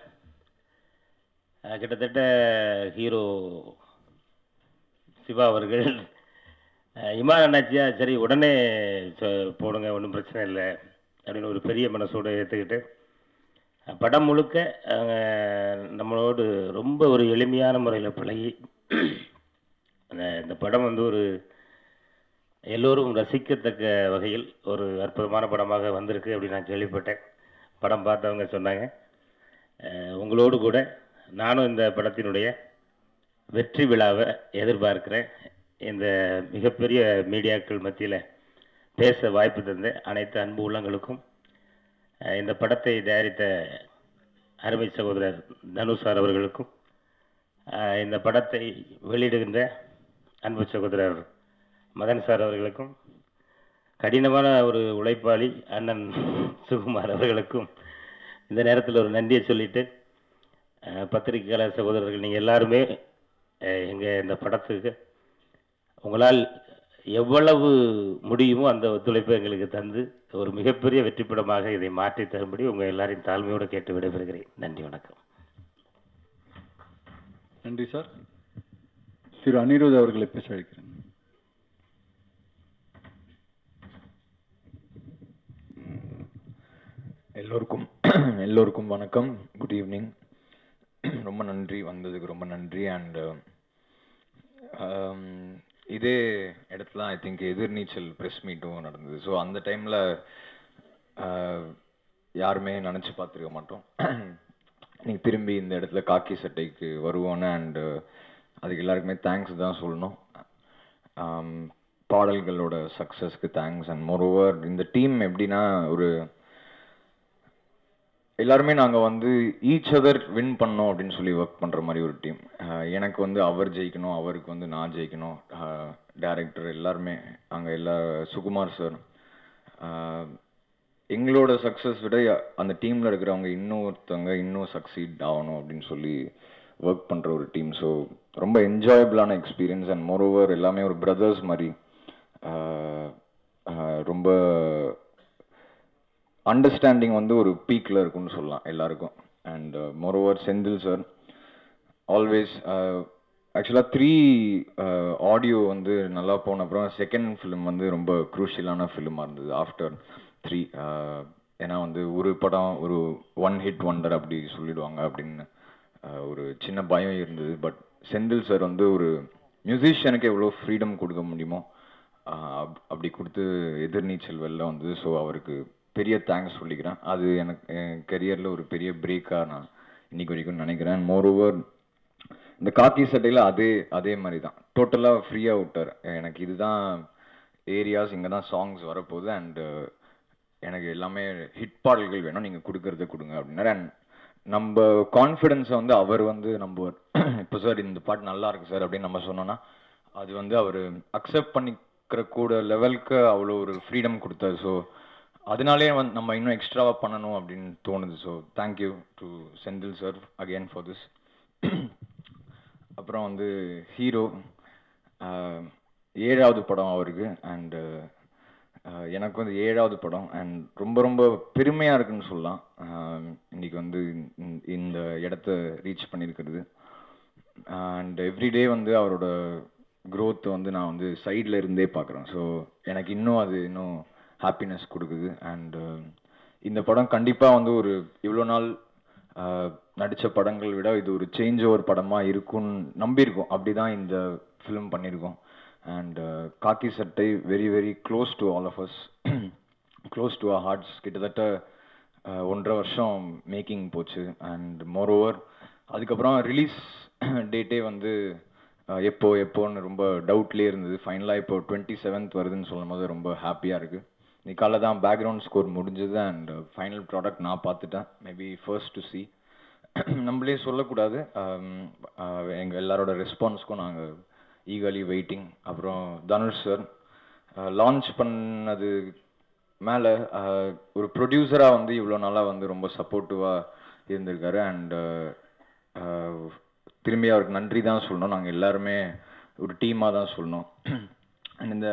கிட்டத்தட்ட ஹீரோ சிவா அவர்கள் இமான் அண்ணாச்சியா சரி உடனே போடுங்க, ஒன்றும் பிரச்சனை இல்லை அப்படின்னு ஒரு பெரிய மனசோடு ஏற்றுக்கிட்டு படம் முழுக்க நம்மளோடு ரொம்ப ஒரு எளிமையான முறையில் பழகி இந்த படம் வந்து ஒரு எல்லோரும் ரசிக்கத்தக்க வகையில் ஒரு அற்புதமான படமாக வந்திருக்கு அப்படின்னு நான் கேள்விப்பட்டேன். படம் பார்த்தவங்க சொன்னாங்க. உங்களோடு கூட நானும் இந்த படத்தினுடைய வெற்றி விழாவை எதிர்பார்க்கிறேன். இந்த மிகப்பெரிய மீடியாக்கள் மத்தியில் பேச வாய்ப்பு தந்த அனைத்து அன்பு உள்ளங்களுக்கும், இந்த படத்தை தயாரித்த அருமை சகோதரர் தனுஷ் சார் அவர்களுக்கும், இந்த படத்தை வெளியிடுகின்ற அன்பு சகோதரர் மதன் சார் அவர்களுக்கும், கடினமான ஒரு உழைப்பாளி அண்ணன் சுகுமார் அவர்களுக்கும் இந்த நேரத்தில் ஒரு நன்றியை சொல்லிட்டு, பத்திரிகையாளர் சகோதரர்கள் நீங்கள் எல்லாருமே எங்கள் இந்த படத்துக்கு உங்களால் எவ்வளவு முடியுமோ அந்த ஒத்துழைப்பை எங்களுக்கு தந்து ஒரு மிகப்பெரிய வெற்றி படமாக இதை மாற்றி தரும்படி உங்கள் எல்லாரையும் தாழ்மையோடு கேட்டு விடைபெறுகிறேன். நன்றி, வணக்கம். நன்றி சார். திரு அனிருத் அவர்களை பேச அழைக்கிறேன். எல்லோருக்கும் வணக்கம். Good evening. ரொம்ப நன்றி, வந்ததுக்கு ரொம்ப நன்றி. அண்ட் இதே இடத்துல ஐ திங்க் எதிர்நீச்சல் ப்ரெஸ் மீட்டும் நடந்தது. ஸோ அந்த டைமில் யாருமே நினச்சி பார்த்துருக்க மாட்டோம் நீங்கள் திரும்பி இந்த இடத்துல காக்கி சட்டைக்கு வருவோன்னு. அண்டு அதுக்கு எல்லாருக்குமே தேங்க்ஸ் தான் சொல்லணும். பாடல்களோட சக்ஸஸ்க்கு தேங்க்ஸ். அண்ட் மோரோவர் இந்த டீம் எப்படின்னா, ஒரு எல்லாருமே நாங்கள் வந்து ஈச் அதர் வின் பண்ணோம் அப்படின்னு சொல்லி ஒர்க் பண்ணுற மாதிரி ஒரு டீம். எனக்கு வந்து அவர் ஜெயிக்கணும், அவருக்கு வந்து நான் ஜெயிக்கணும். டைரக்டர் எல்லாருமே அங்கே சுகுமார் சார், எங்களோட சக்ஸஸ் விட அந்த டீமில் இருக்கிறவங்க இன்னும் சக்சீட் ஆகணும் அப்படின்னு சொல்லி ஒர்க் பண்ணுற ஒரு டீம். ஸோ ரொம்ப என்ஜாயபிளான எக்ஸ்பீரியன்ஸ். அண்ட் மோரோவர் எல்லாமே ஒரு பிரதர்ஸ் மாதிரி, ரொம்ப அண்டர்ஸ்டாண்டிங் வந்து ஒரு பீக்கில் இருக்குன்னு சொல்லலாம் எல்லாருக்கும். And moreover Senthil sir always ஆக்சுவலாக 3 ஆடியோ வந்து நல்லா போன அப்புறம் செகண்ட் ஃபிலிம் வந்து ரொம்ப க்ரூஷியலான ஃபிலிமாக இருந்தது ஆஃப்டர் 3. ஏன்னா வந்து ஒரு படம் ஒரு 1 ஹிட் ஒண்டர் அப்படி சொல்லிடுவாங்க அப்படின்னு ஒரு சின்ன பயம் இருந்தது. பட் செந்தில் சார் வந்து ஒரு மியூசிஷியனுக்கு எவ்வளோ ஃப்ரீடம் கொடுக்க முடியுமோ அப்படி கொடுத்து எதிர்நீச்சல் வெளில வந்து. ஸோ அவருக்கு பெரிய தேங்க்ஸ் சொல்லிக்கிறேன். அது எனக்கு என் கரியரில் ஒரு பெரிய பிரேக்காக நான் இன்னைக்கு வரைக்கும் நினைக்கிறேன். மோரோவர் இந்த காக்கி சட்டையில் அதே மாதிரி தான் டோட்டலாக ஃப்ரீயாக விட்டார். எனக்கு இதுதான் ஏரியாஸ், இங்கே தான் சாங்ஸ் வரப்போகுது. அண்டு எனக்கு எல்லாமே ஹிட் பாடல்கள் வேணும், நீங்கள் கொடுக்கறத கொடுங்க அப்படின்னாரு. அண்ட் நம்ம கான்ஃபிடென்ஸை வந்து அவர் வந்து நம்புவார். இப்போ சார் இந்த பாட்டு நல்லா இருக்கு சார் அப்படின்னு நம்ம சொன்னோன்னா அது வந்து அவர் அக்செப்ட் பண்ணிக்கிற கூட லெவலுக்கு அவ்வளோ ஒரு ஃப்ரீடம் கொடுத்தாரு. ஸோ அதனாலே வந்து நம்ம இன்னும் எக்ஸ்ட்ராவாக பண்ணணும் அப்படின்னு தோணுது. So thank you to Senthil sir again for this. அப்புறம் வந்து ஹீரோ 7வது படம் அவருக்கு. அண்டு எனக்கு வந்து 7வது படம். அண்ட் ரொம்ப ரொம்ப பெருமையாக இருக்குன்னு சொல்லலாம் இன்னைக்கு வந்து இந்த இடத்த ரீச் பண்ணியிருக்கிறது. அண்ட் எவ்ரிடே வந்து அவரோட க்ரோத் வந்து நான் வந்து சைடில் இருந்தே பார்க்குறேன். ஸோ எனக்கு இன்னும் ஹாப்பினஸ் கொடுக்குது. அண்டு இந்த படம் கண்டிப்பாக வந்து ஒரு இவ்வளோ நாள் நடித்த படங்கள் விட இது ஒரு சேஞ்ச் ஓவர் படமாக இருக்கும்னு நம்பியிருக்கோம். அப்படி தான் இந்த ஃபிலிம் பண்ணியிருக்கோம். And Kaaki Sattai very very close to all of us, close to our hearts. கிட்டத்தட்ட 1.5 வருஷம் மேக்கிங் போச்சு. அண்ட் மோரோவர் அதுக்கப்புறம் ரிலீஸ் டேட்டே வந்து எப்போன்னு ரொம்ப டவுட்லேயே இருந்தது. ஃபைனலாக இப்போ 27th வருதுன்னு சொல்லும் போது ரொம்ப ஹாப்பியாக இருக்குது. இன்னைக்கு காலைல தான் பேக்ரவுண்ட் ஸ்கோர் முடிஞ்சது. அண்ட் ஃபைனல் ப்ராடக்ட் நான் பார்த்துட்டேன். Maybe first to C. நம்மளே சொல்லக்கூடாது, எங்கள் எல்லாரோட ரெஸ்பான்ஸ்க்கும் நாங்கள் ஈகர்லி வெயிட்டிங். அப்புறம் தனுஷ் சார் லான்ச் பண்ணது மேலே ஒரு ப்ரொடியூசராக வந்து இவ்வளோ நாளாக வந்து ரொம்ப சப்போர்ட்டிவாக இருந்திருக்காரு. அண்டு திரும்பி அவருக்கு நன்றி தான் சொல்லணும். நாங்கள் எல்லாருமே ஒரு டீமாக தான் சொல்லணும். அண்ட் இந்த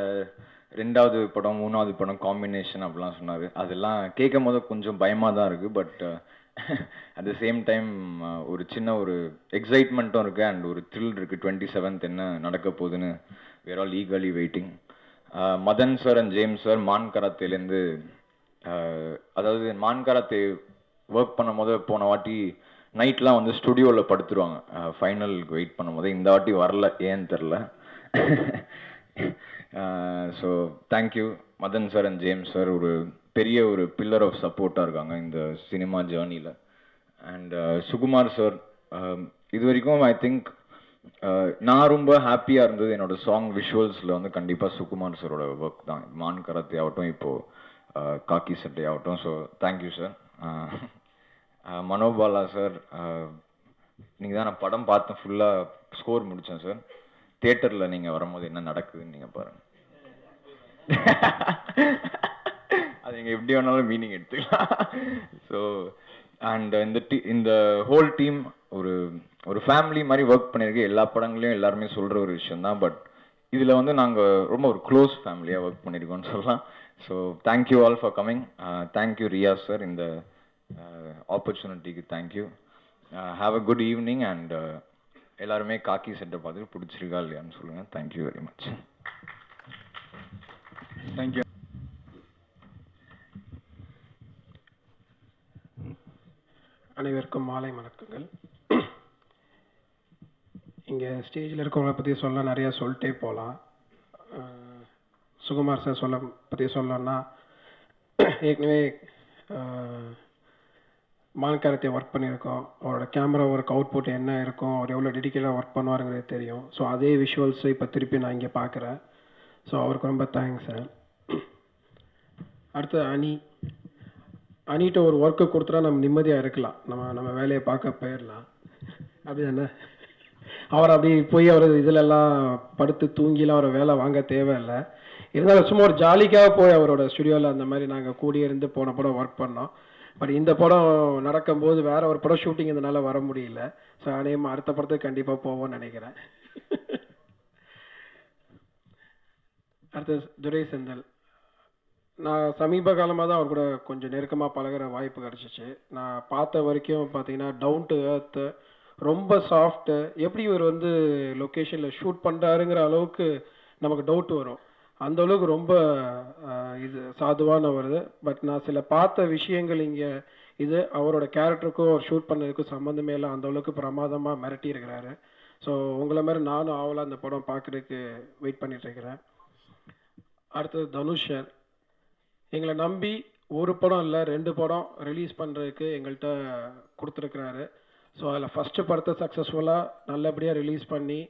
2வது படம் 3வது படம் காம்பினேஷன் அப்படிலாம் சொன்னார். அதெல்லாம் கேட்கும் போது கொஞ்சம் பயமாக தான் இருக்குது. But at the same time ஒரு சின்ன ஒரு எக்ஸைட்மெண்ட்டும் இருக்குது. அண்ட் ஒரு த்ரில் இருக்குது. 27th என்ன நடக்க போகுதுன்னு we are all eagerly waiting. Madhan sir and James sir Maan கராத்தேலேருந்து, அதாவது மான் கராத்தே ஒர்க் பண்ணும் போது போன வாட்டி நைட்லாம் வந்து ஸ்டுடியோவில் படுத்துருவாங்க ஃபைனலுக்கு வெயிட் பண்ணும் போது. இந்த வாட்டி வரல, ஏன்னு தெரில. So thank you Madhan sir and James sir, ஒரு பெரிய ஒரு பில்லர் ஆஃப் சப்போர்ட்டாக இருக்காங்க இந்த சினிமா ஜேர்னியில். அண்ட் சுகுமார் சார், இது வரைக்கும் ஐ திங்க் நான் ரொம்ப ஹாப்பியாக இருந்தது என்னோட சாங் விஷுவல்ஸில் வந்து கண்டிப்பாக சுகுமார் சாரோட ஒர்க் தான். மான் கராத்தே ஆகட்டும், இப்போது காக்கி சட்டை ஆகட்டும். So thank you sir. Manobala sir, நீங்கள் தான் நான் படம் பார்த்தேன், ஃபுல்லாக ஸ்கோர் முடித்தேன் சார். தியேட்டரில் நீங்கள் வரும்போது என்ன நடக்குதுன்னு நீங்கள் பாருங்கள். அது நீங்கள் எப்படி வேணாலும் மீனிங் எடுத்துக்கலாம். ஸோ அண்ட் இந்த ஹோல் டீம் ஒரு ஒரு ஃபேமிலி மாதிரி ஒர்க் பண்ணியிருக்கு. எல்லா படங்களையும் எல்லாருமே சொல்கிற ஒரு விஷயம் தான். பட் இதில் வந்து நாங்கள் ரொம்ப ஒரு க்ளோஸ் ஃபேமிலியாக ஒர்க் பண்ணியிருக்கோம்னு சொல்லலாம். So thank you all for coming. Thank you Riyaz sir, இந்த ஆப்பர்ச்சுனிட்டிக்கு thank you. Have a good evening. And எல்லாருமே காக்கி சட்டை பார்த்துட்டு பிடிச்சிருக்கா இல்லையான்னு சொல்லுங்கள். Thank you very much. தேங்க்யூ. அனைவருக்கும் மாலை வணக்கங்கள். இங்கே ஸ்டேஜில் இருக்கவங்களை பற்றி சொல்ல நிறையா சொல்லிட்டே போகலாம். சுகுமார் சார் பற்றி சொல்லணும்னா, ஏற்கனவே மான் கராத்தே ஒர்க் பண்ணியிருக்கோம். அவரோட கேமரா ஒர்க் அவுட்புட் என்ன இருக்கும், அவர் எவ்வளோ டெடிக்கேட்டாக ஒர்க் பண்ணுவாருங்கிறது தெரியும். ஸோ அதே விஷுவல்ஸை இப்போ திருப்பி நான் இங்கே பார்க்குறேன். ஸோ அவருக்கு ரொம்ப தேங்க்ஸ் சார். அடுத்து அனிட்ட ஒரு ஒர்க்கு கொடுத்துட்டா நம்ம நிம்மதியாக இருக்கலாம், நம்ம வேலையை பார்க்க போயிடலாம். அப்படி தானே? அவர் அப்படி போய் அவர் இதிலெல்லாம் படுத்து தூங்கிலாம் அவர் வேலை வாங்க தேவையில்லை. இருந்தாலும் சும்மா ஒரு ஜாலிக்காக போய் அவரோட ஸ்டுடியோவில் அந்த மாதிரி நாங்கள் கூடியிருந்து போன படம் ஒர்க் பண்ணோம். பட் இந்த படம் நடக்கும்போது வேற ஒரு படம் ஷூட்டிங் இதனால வர முடியல. ஸோ அநேகமாக அடுத்த படத்துக்கு கண்டிப்பாக போவோம்னு நினைக்கிறேன். அடுத்து துரை செந்தில், நான் சமீப காலமாக தான் அவர் கூட கொஞ்சம் நெருக்கமாக பழகிற வாய்ப்பு கிடச்சிச்சு. நான் பார்த்த வரைக்கும் பார்த்தீங்கன்னா டவுன் டு எர்த்து, ரொம்ப சாஃப்ட்டு. எப்படி இவர் வந்து லொக்கேஷனில் ஷூட் பண்ணுறாருங்கிற அளவுக்கு நமக்கு டவுட் வரும். அந்த அளவுக்கு ரொம்ப இது சாதுவான வருது. பட் நான் சில பார்த்த விஷயங்கள் இங்கே இது அவரோட கேரக்டருக்கும் அவர் ஷூட் பண்ணதுக்கும் சம்மந்தமே இல்லை. அந்த அளவுக்கு பிரமாதமாக மிரட்டி இருக்கிறாரு. ஸோ உங்களை மாதிரி நானும் ஆவலாக அந்த படம் பார்க்குறதுக்கு வெயிட் பண்ணிட்டு இருக்கிறேன். அடுத்தது தனுஷ் சார், எங்களை நம்பி ஒரு படம் இல்லை 2 படம் ரிலீஸ் பண்ணுறதுக்கு எங்கள்கிட்ட கொடுத்துருக்குறாரு. ஸோ அதில் ஃபஸ்ட்டு படத்தை சக்ஸஸ்ஃபுல்லாக நல்லபடியாக ரிலீஸ் பண்ணி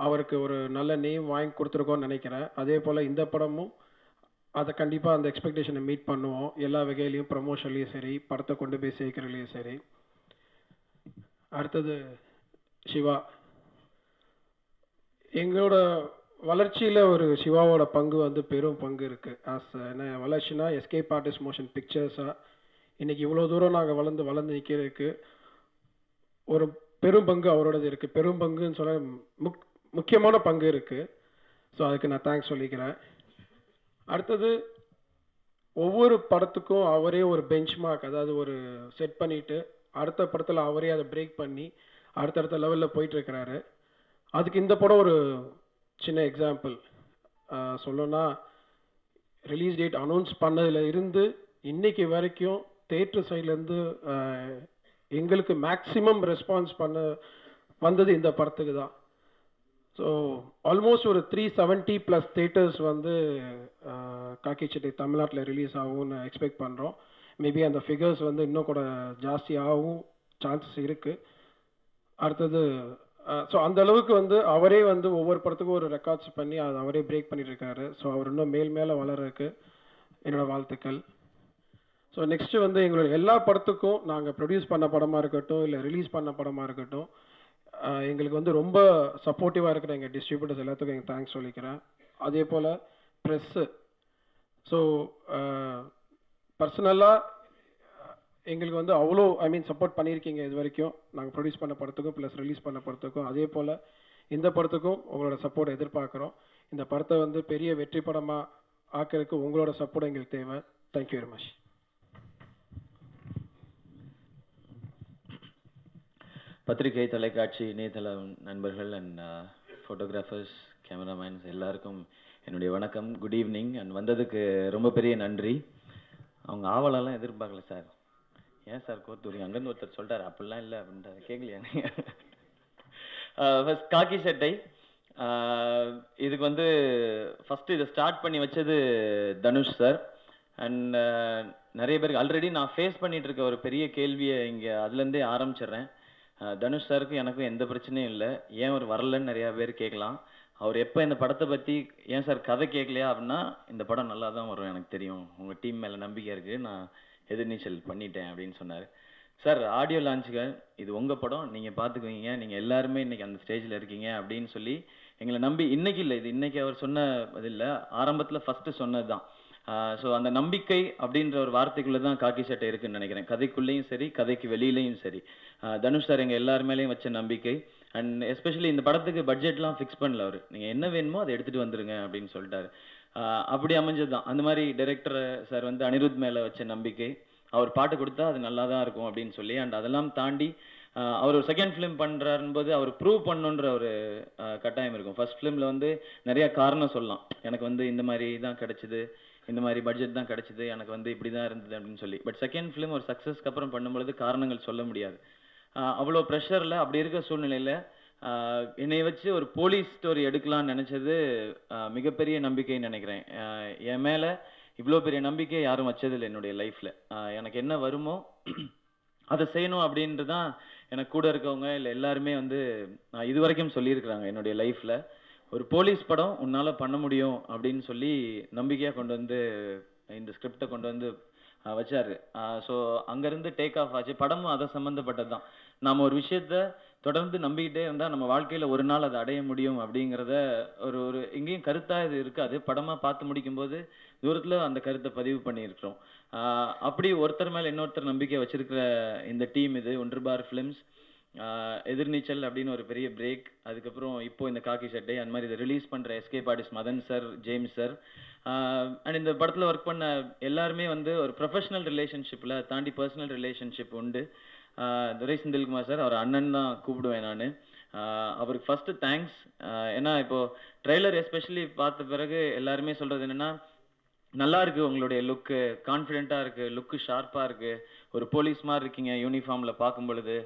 அவருக்கு ஒரு நல்ல நேம் வாங்கி கொடுத்துருக்கோன்னு நினைக்கிறேன். அதே போல் இந்த படமும் அதை கண்டிப்பாக அந்த எக்ஸ்பெக்டேஷனை மீட் பண்ணுவோம். எல்லா வகையிலையும் ப்ரமோஷன்லேயும் சரி, படத்தை கொண்டு போய் சேர்க்கறதுலையும் சரி. அடுத்தது சிவா, எங்களோட வளர்ச்சியில் ஒரு சிவாவோட பங்கு வந்து பெரும் பங்கு இருக்குது. என்ன வளர்ச்சினா எஸ்கேப் ஆர்டிஸ்ட் மோஷன் பிக்சர்ஸாக இன்றைக்கி இவ்வளோ தூரம் நாங்கள் வளர்ந்து நிற்கிறதுக்கு ஒரு பெரும் பங்கு அவரோடது இருக்குது. பெரும் பங்குன்னு சொல்ல முக்கியமான பங்கு இருக்குது. ஸோ அதுக்கு நான் தேங்க்ஸ் சொல்லிக்கிறேன். அடுத்தது ஒவ்வொரு படத்துக்கும் அவரே ஒரு பெஞ்ச் மார்க், அதாவது ஒரு செட் பண்ணிவிட்டு அடுத்த படத்தில் அவரே அதை பிரேக் பண்ணி அடுத்தடுத்த லெவலில் போயிட்டுருக்கிறாரு. அதுக்கு இந்த படம் ஒரு சின்ன எக்ஸாம்பிள். சொல்லணும்னா ரிலீஸ் டேட் அனௌன்ஸ் பண்ணதில் இருந்து இன்னைக்கு வரைக்கும் தேட்டர் சைட்லேருந்து எங்களுக்கு மேக்ஸிமம் ரெஸ்பான்ஸ் வந்தது இந்த படத்துக்கு தான். ஸோ ஆல்மோஸ்ட் ஒரு 370+ தேட்டர்ஸ் வந்து காக்கி சட்டை தமிழ்நாட்டில் ரிலீஸ் ஆகும்னு எக்ஸ்பெக்ட் பண்ணுறோம். மேபி அந்த ஃபிகர்ஸ் வந்து இன்னும் கூட ஜாஸ்தி ஆகும் சான்சஸ் இருக்குது. அடுத்தது ஸோ அந்த அளவுக்கு வந்து அவரே வந்து ஒவ்வொரு படத்துக்கும் ஒரு ரெக்கார்ட்ஸ் பண்ணி அதை அவரே பிரேக் பண்ணிட்டு இருக்காரு. ஸோ அவர் இன்னும் மேலே வளர்றதுக்கு என்னோட வாழ்த்துக்கள். ஸோ நெக்ஸ்ட்டு வந்து எங்களோட எல்லா படத்துக்கும் நாங்கள் ப்ரொடியூஸ் பண்ண படமாக இருக்கட்டும், இல்லை ரிலீஸ் பண்ண படமாக இருக்கட்டும், எங்களுக்கு வந்து ரொம்ப சப்போர்ட்டிவாக இருக்கிற எங்கள் டிஸ்ட்ரிபியூட்டர்ஸ் எல்லாத்துக்கும் எங்கள் தேங்க்ஸ் சொல்லிக்கிறேன். அதே போல் ப்ரெஸ்ஸு. ஸோ பர்சனலாக எங்களுக்கு வந்து அவ்வளோ சப்போர்ட் பண்ணியிருக்கீங்க இது வரைக்கும், நாங்கள் ப்ரொடியூஸ் பண்ண படத்துக்கும் ப்ளஸ் ரிலீஸ் பண்ண படத்துக்கும். அதே போல் இந்த படத்துக்கும் உங்களோட சப்போர்ட் எதிர்பார்க்குறோம். இந்த படத்தை வந்து பெரிய வெற்றி படமாக ஆக்கிறதுக்கு உங்களோட சப்போர்ட் எங்களுக்கு தேவை. Thank you very much. பத்திரிகை, தொலைக்காட்சி, இணையதள நண்பர்கள் அண்ட் ஃபோட்டோகிராஃபர்ஸ், கேமராமேன்ஸ் எல்லாருக்கும் என்னுடைய வணக்கம். Good evening. அண்ட் வந்ததுக்கு ரொம்ப பெரிய நன்றி. அவங்க ஆவலெல்லாம் எதிர்பார்க்கல சார். ஏன் சார் கோர்த்துறீங்க? அங்கேருந்து ஒருத்தர் சொல்லிட்டார் அப்படிலாம் இல்லை அப்படின்றாரு. கேட்கலையா நீங்கள்? ஃபர்ஸ்ட் காக்கி சட்டை இதுக்கு வந்து ஃபஸ்ட்டு இதை ஸ்டார்ட் பண்ணி வச்சது தனுஷ் சார். அண்ட் நிறைய பேருக்கு ஆல்ரெடி நான் ஃபேஸ் பண்ணிட்டு இருக்க ஒரு பெரிய கேள்வியை இங்கே அதுலேருந்தே ஆரம்பிச்சிடுறேன். தனுஷ் சாருக்கும் எனக்கும் எந்த பிரச்சனையும் இல்லை. ஏன் அவர் வரலன்னு நிறையா பேர் கேட்கலாம். அவர் எப்போ இந்த படத்தை பற்றி ஏன் சார் கதை கேட்கலையா அப்படின்னா, இந்த படம் நல்லா தான் வரும் எனக்கு தெரியும், உங்கள் டீம் மேலே நம்பிக்கை இருக்குது, நான் எதிர்நீச்சல் பண்ணிட்டேன் அப்படின்னு சொன்னார். சார் ஆடியோ லான்ச்சுக்கு இது உங்கள் படம், நீங்கள் பார்த்துக்குவீங்க, நீங்கள் எல்லாருமே இன்றைக்கி அந்த ஸ்டேஜில் இருக்கீங்க அப்படின்னு சொல்லி எங்களை நம்பி, இன்றைக்கி இல்லை, இது இன்றைக்கி அவர் சொன்ன இது இல்லை, ஆரம்பத்தில் ஃபஸ்ட்டு சொன்னது தான். ஸோ அந்த நம்பிக்கை அப்படின்ற ஒரு வார்த்தைக்குள்ளே தான் காக்கி சட்டை இருக்குன்னு நினைக்கிறேன். கதைக்குள்ளேயும் சரி, கதைக்கு வெளியிலையும் சரி, தனுஷ் சார் எங்கள் எல்லார் மேலேயும் வச்ச நம்பிக்கை. அண்ட் எஸ்பெஷலி இந்த படத்துக்கு பட்ஜெட்லாம் ஃபிக்ஸ் பண்ணல அவர், நீங்கள் என்ன வேணுமோ அதை எடுத்துகிட்டு வந்துருங்க அப்படின்னு சொல்லிட்டாரு. அப்படி அமைஞ்சது தான். அந்த மாதிரி டைரக்டர் சார் வந்து அனிருத் மேலே வச்ச நம்பிக்கை, அவர் பாட்டு கொடுத்தா அது நல்லா தான் இருக்கும் அப்படின்னு சொல்லி. அண்ட் அதெல்லாம் தாண்டி அவர் ஒரு செகண்ட் ஃபிலிம் பண்ணுறாருன்போது அவர் ப்ரூவ் பண்ணுன்ற ஒரு கட்டாயம் இருக்கும். ஃபர்ஸ்ட் ஃபிலிமில் வந்து நிறையா காரணம் சொல்லலாம், எனக்கு வந்து இந்த மாதிரி தான் கிடச்சிது, இந்த மாதிரி பட்ஜெட் தான் கிடச்சிது, எனக்கு வந்து இப்படி தான் இருந்தது அப்படின்னு சொல்லி. பட் செகண்ட் ஃபிலிம் ஒரு சக்ஸஸ்க்கு அப்புறம் பண்ணும்பொழுது காரணங்கள் சொல்ல முடியாது. அவ்வளோ ப்ரெஷரில் அப்படி இருக்க சூழ்நிலையில் என்னை வச்சு ஒரு போலீஸ் ஸ்டோரி எடுக்கலான்னு நினச்சது மிகப்பெரிய நம்பிக்கைன்னு நினைக்கிறேன். என் மேலே இவ்வளோ பெரிய நம்பிக்கை யாரும் வச்சதில்லை என்னுடைய லைஃப்பில். எனக்கு என்ன வருமோ அதை செய்யணும் அப்படின்ட்டு தான் எனக்கு கூட இருக்கவங்க இல்லை எல்லாருமே வந்து இது வரைக்கும் சொல்லியிருக்கிறாங்க. என்னுடைய லைஃப்பில் ஒரு போலீஸ் படம் உன்னால் பண்ண முடியும் அப்படின்னு சொல்லி நம்பிக்கையாக கொண்டு வந்து இந்த ஸ்கிரிப்டை கொண்டு வந்து வச்சார். ஸோ அங்கேருந்து டேக் ஆஃப் ஆச்சு. படமும் அதை சம்மந்தப்பட்டது தான். நாம் ஒரு விஷயத்த தொடர்ந்து நம்பிக்கிட்டே இருந்தால் நம்ம வாழ்க்கையில் ஒரு நாள் அதை அடைய முடியும் அப்படிங்கிறத ஒரு எங்கேயும் கருத்தாக இது இருக்காது, படமாக பார்த்து முடிக்கும்போது தூரத்தில் அந்த கருத்தை பதிவு பண்ணியிருக்கிறோம். அப்படி ஒருத்தர் மேலே இன்னொருத்தர் நம்பிக்கை வச்சிருக்கிற இந்த டீம் இது ஒன்று பார் ஃபிலிம்ஸ். எதிர்நீச்சல் அப்படின்னு ஒரு பெரிய பிரேக், அதுக்கப்புறம் இப்போ இந்த காக்கி சட்டை, அந்த மாதிரி இதை ரிலீஸ் பண்ணுற escape artist Madhan sir, James sir, and இந்த படத்தில் ஒர்க் பண்ண எல்லாருமே வந்து ஒரு ப்ரொஃபஷனல் ரிலேஷன்ஷிப்பில் தாண்டி பர்சனல் ரிலேஷன்ஷிப் உண்டு. துரை செந்தில்குமார் சார், அவர் அண்ணன் தான் கூப்பிடுவேன் நான். அவருக்கு ஃபஸ்ட்டு தேங்க்ஸ். ஏன்னா இப்போது ட்ரெய்லர் எஸ்பெஷலி பார்த்த பிறகு எல்லாருமே சொல்கிறது என்னென்னா, நல்லா இருக்குது உங்களுடைய லுக்கு, கான்ஃபிடென்ட்டாக இருக்குது, லுக்கு ஷார்ப்பாக இருக்குது, ஒரு போலீஸ் மாதிரி இருக்கீங்க யூனிஃபார்மில் பார்க்கும் பொழுது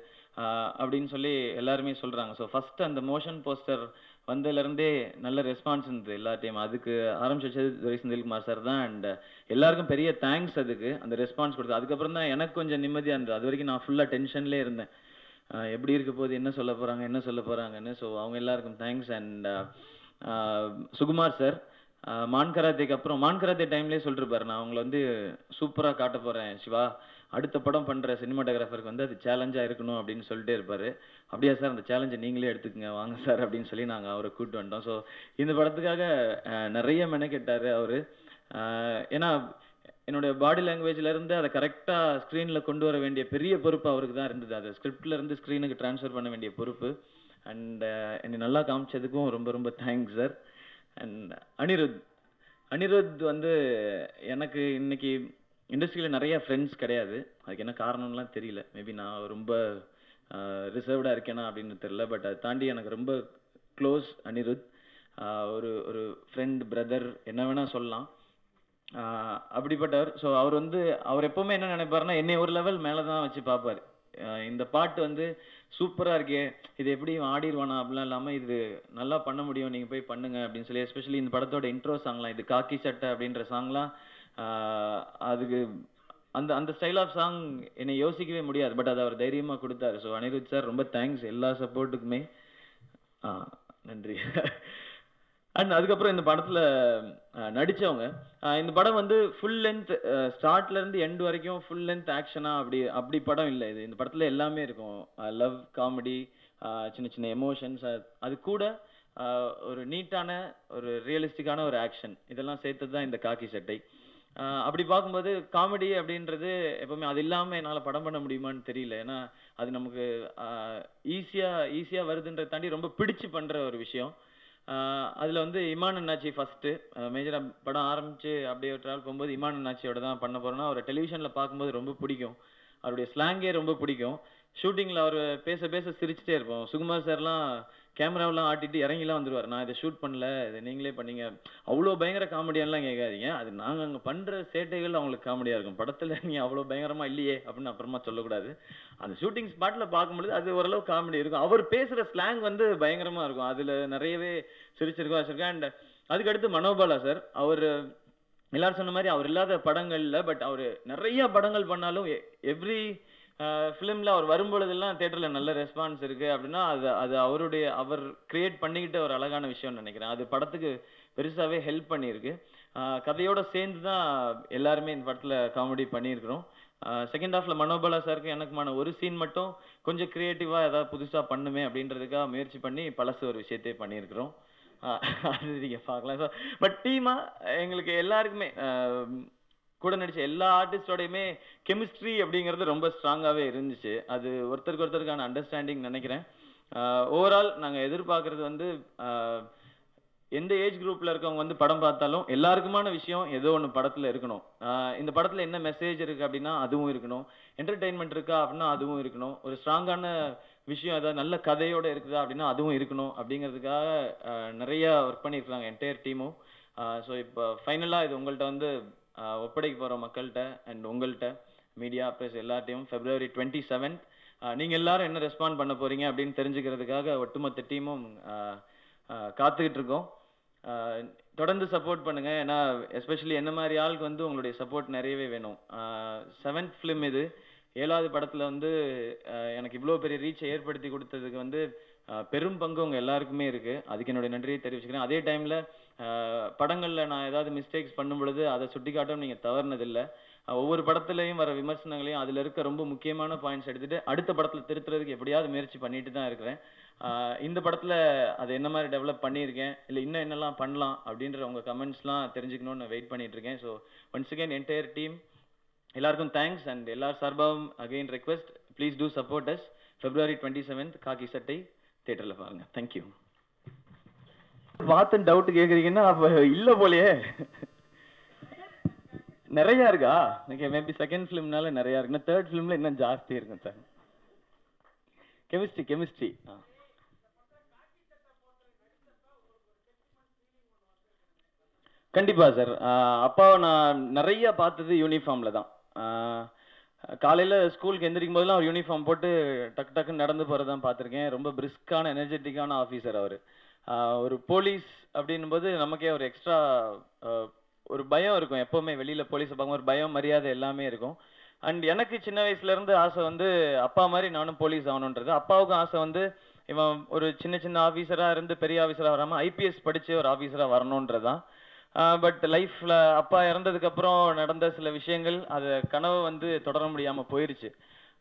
அப்படின்னு சொல்லி எல்லாருமே சொல்கிறாங்க. ஸோ ஃபஸ்ட்டு அந்த மோஷன் போஸ்டர் வந்ததுலேருந்தே நல்ல ரெஸ்பான்ஸ் இருந்தது எல்லாத்தையும். அதுக்கு ஆரம்பிச்சு வச்சது துரை செந்தில்குமார் சார் தான். அண்ட் எல்லாருக்கும் பெரிய தேங்க்ஸ் அதுக்கு, அந்த ரெஸ்பான்ஸ் கொடுத்து. அதுக்கப்புறம் தான் எனக்கு கொஞ்சம் நிம்மதியாக இருந்தது. அது வரைக்கும் நான் ஃபுல்லாக டென்ஷன்லேயே இருந்தேன், எப்படி இருக்க போது, என்ன சொல்ல போகிறாங்கன்னு. ஸோ அவங்க எல்லாருக்கும் தேங்க்ஸ். அண்ட் சுகுமார் சார், மான் கராத்தேக்கு அப்புறம் மான் கராத்தே டைம்லேயே சொல்லிருப்பாரு, நான் அவங்கள வந்து சூப்பராக காட்ட போகிறேன் சிவா, அடுத்த படம் பண்ணுற சினிமாட்டோகிராஃபருக்கு வந்து அது சேலஞ்சாக இருக்கணும் அப்படின்னு சொல்லிட்டே இருப்பார். அப்படியா சார், அந்த சேலஞ்சை நீங்களே எடுத்துக்கங்க வாங்க சார் அப்படின்னு சொல்லி நாங்கள் அவரை கூப்பிட்டு வந்துட்டோம். ஸோ இந்த படத்துக்காக நிறைய மெனக்கெட்டார் அவர். ஏன்னா என்னுடைய பாடி லாங்குவேஜ்லேருந்து அதை கரெக்டாக ஸ்க்ரீனில் கொண்டு வர வேண்டிய பெரிய பொறுப்பு அவருக்கு தான் இருந்தது. அதை ஸ்கிரிப்ட்லேருந்து ஸ்க்ரீனுக்கு ட்ரான்ஸ்ஃபர் பண்ண வேண்டிய பொறுப்பு. அண்ட் என்னை நல்லா காமிச்சதுக்கும் ரொம்ப ரொம்ப தேங்க்ஸ் சார். அண்ட் அனிருத் வந்து எனக்கு இன்னைக்கு இண்டஸ்ட்ரியில் நிறைய ஃப்ரெண்ட்ஸ் கிடையாது. அதுக்கு என்ன காரணம்லாம் தெரியல, மேபி நான் ரொம்ப ரிசர்வ்டாக இருக்கேனா அப்படின்னு தெரியல. பட் அதை தாண்டி எனக்கு ரொம்ப க்ளோஸ் அனிருத். ஒரு ஃப்ரெண்ட், பிரதர், என்ன வேணால் சொல்லலாம், அப்படிப்பட்டவர். ஸோ அவர் எப்போவுமே என்ன நினைப்பாருன்னா, என்னை ஒரு லெவல் மேலே தான் வச்சு பார்ப்பார். இந்த பாட்டு வந்து சூப்பராக இருக்கே, இது எப்படி ஆடிடுவானா அப்படிலாம் இல்லாமல், இது நல்லா பண்ண முடியும், நீங்கள் போய் பண்ணுங்க அப்படின்னு சொல்லி. எஸ்பெஷலி இந்த படத்தோட இன்ட்ரோ சாங்லாம், இது காக்கி சட்டை அப்படின்ற சாங்லாம், அதுக்கு அந்த ஸ்டைல் ஆஃப் சாங் என்னை யோசிக்கவே முடியாது. பட் அதை அவர் தைரியமாக கொடுத்தாரு. ஸோ அனிருத் சார் ரொம்ப தேங்க்ஸ் எல்லா சப்போர்ட்டுக்குமே. நன்றி. அண்ட் அதுக்கப்புறம் இந்த படத்தில் நடித்தவங்க, இந்த படம் வந்து ஃபுல் லென்த், ஸ்டார்ட்லேருந்து எண்ட் வரைக்கும் ஃபுல் லென்த் ஆக்ஷனாக அப்படி படம் இல்லை இது. இந்த படத்தில் எல்லாமே இருக்கும், லவ், காமெடி, சின்ன சின்ன எமோஷன்ஸ், அது கூட ஒரு நீட்டான ஒரு ரியலிஸ்டிக்கான ஒரு ஆக்ஷன், இதெல்லாம் சேர்த்தது தான் இந்த காக்கி சட்டை. அப்படி பார்க்கும்போது காமெடி அப்படின்றது எப்போவுமே அது இல்லாமல் என்னால் படம் பண்ண முடியுமான்னு தெரியல. ஏன்னா அது நமக்கு ஈஸியாக வருதுன்றதை தாண்டி ரொம்ப பிடிச்சு பண்ணுற ஒரு விஷயம். அதில் வந்து இமான் அண்ணாச்சி ஃபஸ்ட்டு மேஜராக படம் ஆரம்பித்து அப்படியே ட்ராவல் போகும்போது இமான் அண்ணாச்சியோட தான் பண்ண போகிறோன்னா, அவரை டெலிவிஷனில் பார்க்கும்போது ரொம்ப பிடிக்கும். அவருடைய ஸ்லாங்கே ரொம்ப பிடிக்கும். ஷூட்டிங்கில் அவர் பேச பேச சிரிச்சிட்டே இருப்போம். சுகுமார் சார்லாம் கேமராவெல்லாம் ஆட்டிட்டு இறங்கிலாம் வந்துருவார். நான் இதை ஷூட் பண்ணல, இதை நீங்களே பண்ணீங்க. அவ்வளோ பயங்கர காமெடியானலாம் கேட்காதீங்க. அது நாங்கள் அங்கே பண்ணுற சேட்டைகள் அவங்களுக்கு காமெடியாக இருக்கும். படத்தில் நீ அவ்வளோ பயங்கரமாக இல்லையே அப்படின்னு அப்புறமா சொல்லக்கூடாது. அந்த ஷூட்டிங் ஸ்பாட்டில் பார்க்கும்பொழுது அது ஓரளவு காமெடி இருக்கும். அவர் பேசுகிற ஸ்லாங் வந்து பயங்கரமாக இருக்கும். அதில் நிறையவே சிரிச்சிருக்கோம் வச்சிருக்கேன். அண்ட் அதுக்கடுத்து மனோபாலா சார், அவர் எல்லாரும் சொன்ன மாதிரி அவர் இல்லாத படங்கள்ல, பட் அவர் நிறைய படங்கள் பண்ணாலும் எவ்ரி ஃபிலிமில் அவர் வரும்பொழுதெல்லாம் தேட்டரில் நல்ல ரெஸ்பான்ஸ் இருக்குது அப்படின்னா அது அவர் கிரியேட் பண்ணிக்கிட்ட ஒரு அழகான விஷயம்னு நினைக்கிறேன். அது படத்துக்கு பெருசாகவே ஹெல்ப் பண்ணியிருக்கு. கதையோடு சேர்ந்து தான் எல்லாருமே இந்த படத்தில் காமெடி பண்ணியிருக்கிறோம். செகண்ட் ஹாஃபில் மனோபாலா சாருக்கு எனக்குமான ஒரு சீன் மட்டும் கொஞ்சம் க்ரியேட்டிவாக ஏதாவது புதுசாக பண்ணுமே அப்படின்றதுக்காக முயற்சி பண்ணி பழசு ஒரு விஷயத்தையே பண்ணியிருக்கிறோம். அது நீங்கள் பார்க்கலாம். ஸோ பட் டீமாக எங்களுக்கு எல்லாருக்குமே கூட நடிச்ச எல்லா ஆர்டிஸ்டோடையுமே கெமிஸ்ட்ரி அப்படிங்கிறது ரொம்ப ஸ்ட்ராங்காகவே இருந்துச்சு. அது ஒருத்தருக்கு ஒருத்தருக்கான அண்டர்ஸ்டாண்டிங் நினைக்கிறேன். ஓவரால் நாங்கள் எதிர்பார்க்குறது வந்து எந்த ஏஜ் குரூப்பில் இருக்கவங்க வந்து படம் பார்த்தாலும் எல்லாருக்குமான விஷயம் ஏதோ ஒன்று படத்தில் இருக்கணும். இந்த படத்தில் என்ன மெசேஜ் இருக்குது அப்படின்னா அதுவும் இருக்கணும். என்டர்டெயின்மெண்ட் இருக்கா அப்படின்னா அதுவும் இருக்கணும். ஒரு ஸ்ட்ராங்கான விஷயம் ஏதாவது நல்ல கதையோடு இருக்குதா அப்படின்னா அதுவும் இருக்கணும். அப்படிங்கிறதுக்காக நிறையா ஒர்க் பண்ணியிருக்காங்க என்டையர் டீமும். ஸோ இப்போ ஃபைனலாக இது உங்கள்கிட்ட வந்து ஒப்படைக்க போகிற மக்கள்கிட்ட அண்ட் உங்கள்கிட்ட மீடியா ப்ரெஸ் எல்லார்ட்டையும் February 27 நீங்கள் எல்லாரும் என்ன ரெஸ்பாண்ட் பண்ண போகிறீங்க அப்படின்னு தெரிஞ்சுக்கிறதுக்காக ஒட்டுமொத்த டீமும் காத்துக்கிட்டு இருக்கோம். தொடர்ந்து சப்போர்ட் பண்ணுங்கள். ஏன்னா எஸ்பெஷலி என்ன மாதிரி ஆளுக்கு வந்து உங்களுடைய சப்போர்ட் நிறையவே வேணும். 7th ஃபிலிம் இது. 7வது படத்தில் வந்து எனக்கு இவ்வளோ பெரிய ரீச்சை ஏற்படுத்தி கொடுத்ததுக்கு வந்து பெரும் பங்கு உங்கள் எல்லாருக்குமே இருக்குது. அதுக்கு என்னுடைய நன்றியை தெரிவிச்சுக்கிறேன். அதே டைமில் படங்களில் நான் ஏதாவது மிஸ்டேக்ஸ் பண்ணும் பொழுது அதை சுட்டி காட்டும் நீங்கள் தவறுனதில்லை. ஒவ்வொரு படத்துலையும் வர விமர்சனங்களையும் அதில் இருக்க ரொம்ப முக்கியமான பாயிண்ட்ஸ் எடுத்துகிட்டு அடுத்த படத்தில் திருத்துறதுக்கு எப்படியாவது முயற்சி பண்ணிட்டு தான் இருக்கிறேன். இந்த படத்தில் அதை என்ன மாதிரி டெவலப் பண்ணியிருக்கேன், இல்லை இன்னும் என்னெல்லாம் பண்ணலாம் அப்படின்ற உங்கள் கமெண்ட்ஸ்லாம் தெரிஞ்சுக்கணும்னு வெயிட் பண்ணிட்டு இருக்கேன். So once again entire team எல்லாருக்கும் தேங்க்ஸ். அண்ட் எல்லார் சார்பாகவும் again request, please do support us. February 27 காக்கி சட்டை தேட்டரில் பாருங்கள். தேங்க்யூ. பார்த்துன்னு டவுட் கேட்குறீங்கன்னா அப்போ இல்லை போலையே, நிறையா இருக்கா? ஓகே, மேபி செகண்ட் ஃபிலிம்னால நிறையா இருக்குன்னா தேர்ட் ஃபிலிமில் இன்னும் ஜாஸ்தி இருக்கும் சார். கெமிஸ்ட்ரி கண்டிப்பாக சார். அப்பாவை நான் நிறைய பார்த்தது யூனிஃபார்மில் தான். காலையில் ஸ்கூலுக்கு எந்திரிக்கும் போதெல்லாம் அவர் யூனிஃபார்ம் போட்டு டக்கு டக்குன்னு நடந்து போகிறது தான் பார்த்துருக்கேன். ரொம்ப பிரிஸ்கான எனர்ஜெட்டிக்கான ஆஃபீஸர் அவர். ஒரு போலீஸ் அப்படின்னும்போது நமக்கே ஒரு எக்ஸ்ட்ரா ஒரு பயம் இருக்கும். எப்போவுமே வெளியில் போலீஸை பார்க்கும்போது ஒரு பயம், மரியாதை எல்லாமே இருக்கும். அண்ட் எனக்கு சின்ன வயசுலேருந்து ஆசை வந்து அப்பா மாதிரி நானும் போலீஸ் ஆகணுன்றது. அப்பாவுக்கும் ஆசை வந்து இவன் ஒரு சின்ன சின்ன ஆஃபீஸராக இருந்து பெரிய ஆஃபீஸராக வராமல் ஐபிஎஸ் படித்து ஒரு ஆஃபீஸராக வரணுன்றது தான். பட் லைஃப்பில் அப்பா இறந்ததுக்கப்புறம் நடந்த சில விஷயங்கள் அது கனவு வந்து தொடர முடியாமல் போயிடுச்சு.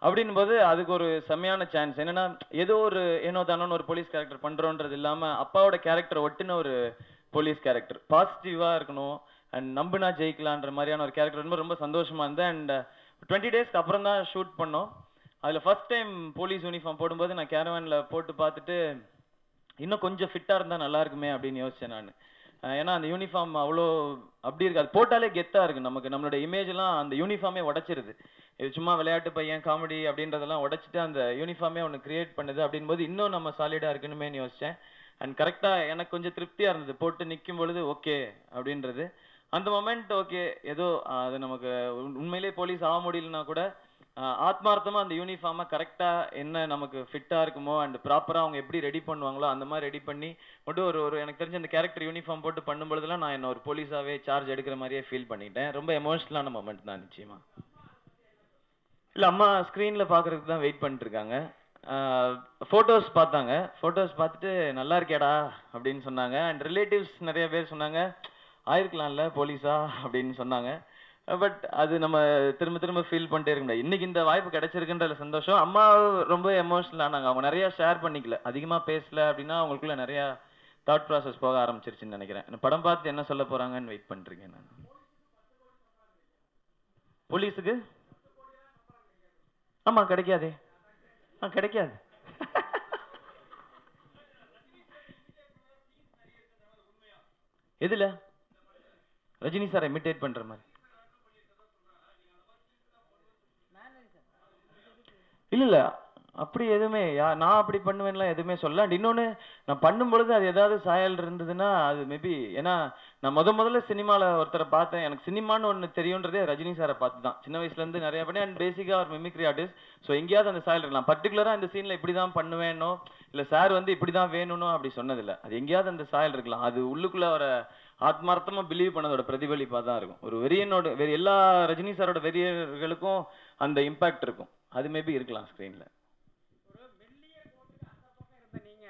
அப்படின் போது அதுக்கு ஒரு செம்மையான சான்ஸ் என்னென்னா, ஏதோ ஒரு ஏனோ தானோன்னு ஒரு போலீஸ் கேரக்டர் பண்ணுறோன்றது இல்லாமல் அப்பாவோட கேரக்டர் ஒட்டின ஒரு போலீஸ் கேரக்டர், பாசிட்டிவாக இருக்கணும் அண்ட் நம்பினா ஜெயிக்கலான்ற மாதிரியான ஒரு கேரக்டர் ரொம்ப ரொம்ப சந்தோஷமாக இருந்தேன். அண்ட் 20 டேஸ்க்கு அப்புறம் தான் ஷூட் பண்ணோம். அதில் ஃபர்ஸ்ட் டைம் போலீஸ் யூனிஃபார்ம் போடும்போது நான் கேரவானில் போட்டு பார்த்துட்டு இன்னும் கொஞ்சம் ஃபிட்டாக இருந்தால் நல்லா இருக்குமே அப்படின்னு யோசித்தேன் நான். ஏன்னா அந்த யூனிஃபார்ம் அவ்வளோ அப்படி இருக்குது, அது போட்டாலே கெத்தாக இருக்குது. நம்மளோட இமேஜெலாம் அந்த யூனிஃபார்மே உடச்சிருது. இது சும்மா விளையாட்டு பையன் காமெடி அப்படின்றதெல்லாம் உடச்சிட்டு அந்த யூனிஃபார்மே ஒன்று கிரியேட் பண்ணுது. அப்படின்போது இன்னும் நம்ம சாலிடாக இருக்கணுமேனு யோசித்தேன். அண்ட் கரெக்டாக எனக்கு கொஞ்சம் திருப்தியாக இருந்தது போட்டு நிற்கும் பொழுது ஓகே அப்படின்றது. அந்த மொமெண்ட் ஓகே, ஏதோ அது நமக்கு உண்மையிலே போலீஸ் ஆக முடியலன்னா கூட ஆத்மார்த்தமாக அந்த யூனிஃபார்மை கரெக்டாக என்ன நமக்கு ஃபிட்டாக இருக்குமோ அண்ட் ப்ராப்பராக அவங்க எப்படி ரெடி பண்ணுவாங்களோ அந்த மாதிரி ரெடி பண்ணி மட்டும் ஒரு எனக்கு தெரிஞ்ச அந்த கேரக்டர் யூனிஃபார்ம் போட்டு பண்ணும்பொழுதுலாம் நான் என்ன ஒரு போலீஸாகவே சார்ஜ் எடுக்கிற மாதிரியே ஃபீல் பண்ணிட்டேன். ரொம்ப எமோஷ்னலான மொமெண்ட் தான் நிச்சயமாக. இல்லை, அம்மா ஸ்க்ரீனில் பார்க்குறதுக்கு தான் வெயிட் பண்ணிட்டுருக்காங்க. ஃபோட்டோஸ் பார்த்தாங்க, ஃபோட்டோஸ் பார்த்துட்டு நல்லா இருக்கேடா அப்படின்னு சொன்னாங்க. அண்ட் ரிலேட்டிவ்ஸ் நிறைய பேர் சொன்னாங்க ஆயிருக்கலாம்ல போலீஸா அப்படின்னு சொன்னாங்க. பட் அது நம்ம திரும்ப திரும்ப ஃபீல் பண்ணிட்டே இருக்க முடியாது. இன்னைக்கு இந்த வாய்ப்பு கிடைச்சிருக்குன்ற சந்தோஷம். அம்மா ரொம்ப எமோஷனல் ஆனாங்க. அவங்க நிறைய ஷேர் பண்ணிக்கல, அதிகமாக பேசல அப்படின்னா அவங்களுக்குள்ள நிறைய தாட் ப்ராசஸ் போக ஆரம்பிச்சிருச்சுன்னு நினைக்கிறேன். படம் பார்த்து என்ன சொல்ல போறாங்கன்னு வெயிட் பண்ணிருக்கேன் நான். போலீஸுக்கு ஆமா கிடைக்காதே, கிடைக்காது. எதுல ரஜினி சார் இமிட்டேட் பண்ற மாதிரி இல்ல அப்படி எதுவுமே நான் அப்படி பண்ணுவேன்லாம் எதுவுமே சொல்ல. அண்ட் இன்னொன்னு, நான் பண்ணும்பொழுது அது ஏதாவது சாயல் இருந்ததுன்னா அது மேபி, ஏன்னா நான் முதல்ல சினிமால ஒருத்தரை பார்த்தேன். எனக்கு சினிமான்னு ஒன்று தெரியுன்றதே ரஜினி சாரை பார்த்து தான். சின்ன வயசுல இருந்து நிறைய பண்ணி, அண்ட் பேசிக்கா ஒரு மிமிக்ரி ஆர்டிஸ்ட். ஸோ எங்கேயாவது அந்த சாயல் இருக்கலாம். பர்டிகுலரா இந்த சீன்ல இப்படி தான் பண்ணுவேனோ, இல்ல சார் வந்து இப்படி தான் வேணும்னோ அப்படி சொன்னதில்லை. அது எங்கேயாவது அந்த சாயல் இருக்கலாம். அது உள்ளுக்குள்ள ஒரு ஆத்மார்த்தமா பிலீவ் பண்ணதோட பிரதிபலிப்பா தான் இருக்கும். ஒரு வெறியனோட வேற எல்லா ரஜினி சாரோட வெறியர்களுக்கும் அந்த இம்பாக்ட் இருக்கும். அது மேபி இருக்கலாம் ஸ்க்ரீன்ல. நீங்க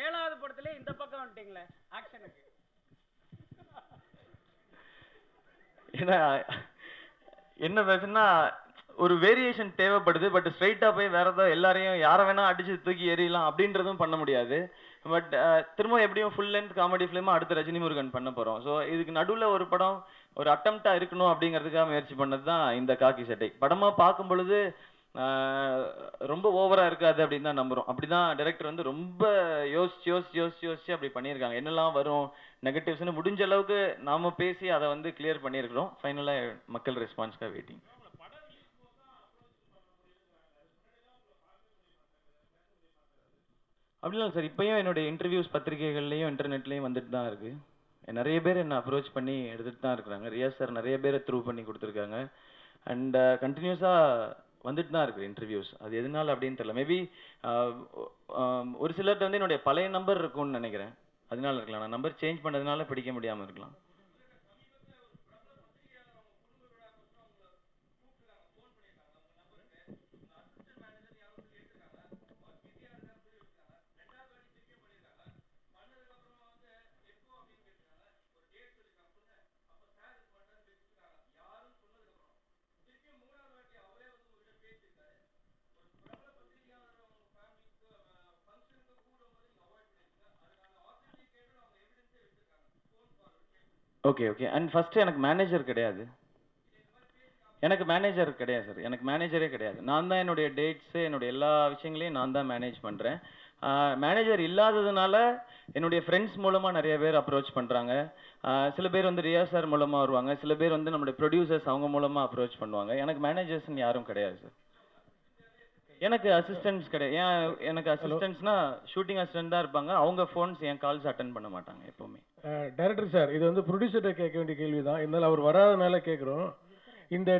7வது படத்துல இந்த பக்கம் வந்துட்டீங்களே ஆக்ஷனுக்கு. ஏன்னா என்ன பேசுனா, ஒரு வேரியேஷன் தேவைப்படுது. பட் ஸ்ட்ரைட்டா போய் வேற ஏதோ எல்லாரையும் யாரை வேணா அடிச்சு தூக்கி எறியலாம் அப்படின்றதும் பண்ண முடியாது. பட் திரும்ப எப்படியும் ஃபுல் லென்த் காமெடி ஃபிலிமா அடுத்து ரஜினி முருகன் பண்ண போறோம். ஸோ இதுக்கு நடுவில் ஒரு படம் ஒரு அட்டம்ப்டா இருக்கணும் அப்படிங்கிறதுக்காக முயற்சி பண்ணது தான் இந்த காக்கி சட்டை. படமா பார்க்கும் பொழுது ரொம்ப ஓவரா இருக்காது அப்படின்னு தான் நம்புறோம். அப்படிதான் டைரக்டர் வந்து ரொம்ப யோசிச்சு அப்படி பண்ணியிருக்காங்க. என்னெல்லாம் வரும் நெகட்டிவ்ஸ்னு முடிஞ்ச அளவுக்கு நாம பேசி அதை வந்து கிளியர் பண்ணியிருக்கிறோம். ஃபைனலா மக்கள் ரெஸ்பான்ஸ்க்காக வெயிட்டிங். அப்படிலாம் சார், இப்பயும் என்னுடைய இன்டர்வியூஸ் பத்திரிகைகள்லையும் இன்டர்நெட்லையும் வந்துட்டு தான் இருக்கு. நிறைய பேர் என்ன அப்ரோச் பண்ணி எடுத்துட்டு தான் இருக்கிறாங்க. ரியாஸ் சார் நிறைய பேரை த்ரூ பண்ணி கொடுத்துருக்காங்க. அண்ட் கண்டினியூஸாக வந்துட்டு தான் இருக்கு இன்டர்வியூஸ். அது எதனால அப்படின்னு தெரியல. மேபி ஒரு சிலர்கிட்ட வந்து என்னுடைய பழைய நம்பர் இருக்கும்னு நினைக்கிறேன். அதனால இருக்கலாம். நான் நம்பர் சேஞ்ச் பண்ணதுனால பிடிக்க முடியாமல் இருக்கலாம். ஓகே. அண்ட் ஃபர்ஸ்ட் எனக்கு மேனேஜர் கிடையாது. சார். எனக்கு மேனேஜரே கிடையாது. நான் தான் என்னுடைய டேட்ஸு, என்னுடைய எல்லா விஷயங்களையும் நான் தான் மேனேஜ் பண்ணுறேன். மேனேஜர் இல்லாததுனால என்னுடைய ஃப்ரெண்ட்ஸ் மூலமாக நிறைய பேர் அப்ரோச் பண்ணுறாங்க. சில பேர் வந்து ரியாஸ் சார் மூலமாக வருவாங்க. சில பேர் வந்து நம்மளுடைய ப்ரொடியூசர்ஸ் அவங்க மூலமாக அப்ரோச் பண்ணுவாங்க. எனக்கு மேனேஜர்ஸ்ன்னு யாரும் கிடையாது சார். எனக்கு அசிஸ்டன்ட்ஸ் கிடையாது. எனக்கு அசிஸ்டன்ட்ஸ்னா ஷூட்டிங் அசிஸ்டன்ட் தான் இருப்பாங்க. அவங்க ஃபோன்ஸ் என் கால்ஸ் அட்டன் பண்ண மாட்டாங்க எப்போவுமே. டைரக்டர் சார், இது வந்து ப்ரொடியூசர்கிட்ட கேட்க வேண்டிய கேள்வி தான். இருந்தாலும் அவர் வராதனால கேட்குறோம். இந்த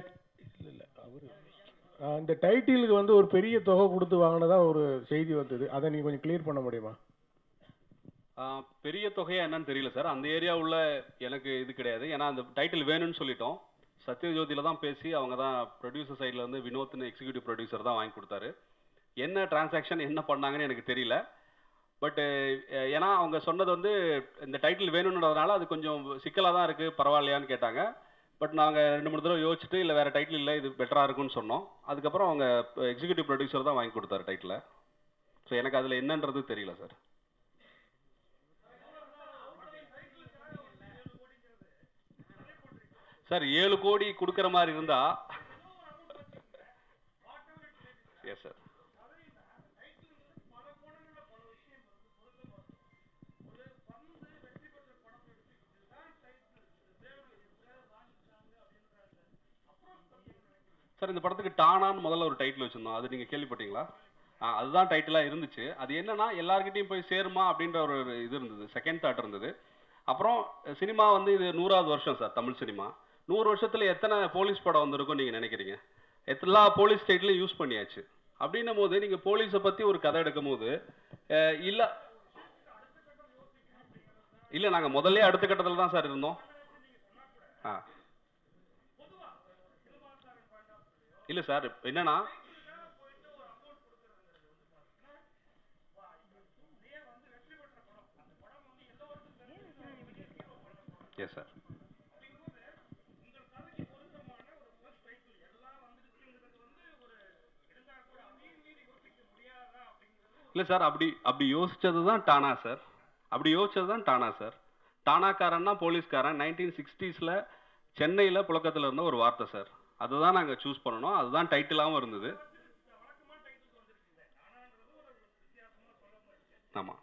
இந்த டைட்டிலுக்கு வந்து ஒரு பெரிய தொகை கொடுத்து வாங்கினதா ஒரு செய்தி வந்தது. அதை நீங்கள் கொஞ்சம் கிளியர் பண்ண முடியுமா? பெரிய தொகையா என்னன்னு தெரியல சார். அந்த ஏரியா உள்ள எனக்கு இது கிடையாது. ஏன்னா அந்த டைட்டில் வேணும்னு சொல்லிட்டோம். சத்யஜோதியில் தான் பேசி அவங்க தான் ப்ரொடியூசர் சைடில் வந்து வினோத்னு எக்ஸிக்யூட்டிவ் ப்ரொடியூசர் தான் வாங்கி கொடுத்தாரு. என்ன டிரான்சாக்ஷன் என்ன பண்ணாங்கன்னு எனக்கு தெரியல. பட் ஏன்னா அவங்க சொன்னது வந்து இந்த டைட்டில் வேணுன்றதுனால அது கொஞ்சம் சிக்கலாக தான் இருக்குது, பரவாயில்லையான்னு கேட்டாங்க. பட் நாங்கள் 2-3 தடவை யோசிச்சுட்டு இல்லை வேறு டைட்டில் இல்லை இது பெட்டராக இருக்குன்னு சொன்னோம். அதுக்கப்புறம் அவங்க எக்ஸிக்யூட்டிவ் ப்ரொடியூசர் தான் வாங்கி கொடுத்தாரு டைட்டில். ஸோ எனக்கு அதில் என்னன்றது தெரியல சார். சார் 7 கோடி கொடுக்குற மாதிரி இருந்தா எஸ் சார். சார் இந்த படத்துக்கு டானான்னு முதல்ல ஒரு டைட்டில் வச்சுருந்தோம். அது நீங்கள் கேள்விப்பட்டீங்களா? அதுதான் டைட்டிலாக இருந்துச்சு. அது என்னன்னா எல்லார்கிட்டையும் போய் சேருமா அப்படின்ற ஒரு இது இருந்தது, செகண்ட் தாட் இருந்தது. அப்புறம் சினிமா வந்து இது 100வது வருஷம் சார். தமிழ் சினிமா 100 வருஷத்தில் எத்தனை போலீஸ் படம் வந்திருக்கும் நீங்கள் நினைக்கிறீங்க? எல்லா போலீஸ் ஸ்டேட்லையும் யூஸ் பண்ணியாச்சு. அப்படின்னும் போது நீங்கள் போலீஸை பற்றி ஒரு கதை எடுக்கும் போது இல்லை நாங்கள் முதல்ல அடுத்த கட்டத்தில் தான் சார் இருந்தோம். இல்லை சார் என்னன்னா எஸ் சார். இல்லை சார் அப்படி யோசிச்சது தான் டானா சார். டானாக்காரன்னா போலீஸ்காரன் 1960s சென்னையில் புழக்கத்தில் இருந்த ஒரு வார்த்தை சார். அதுதான் நாங்கள் சூஸ் பண்ணணும். அதுதான் டைட்டிலாகவும் இருந்தது. ஆமாம்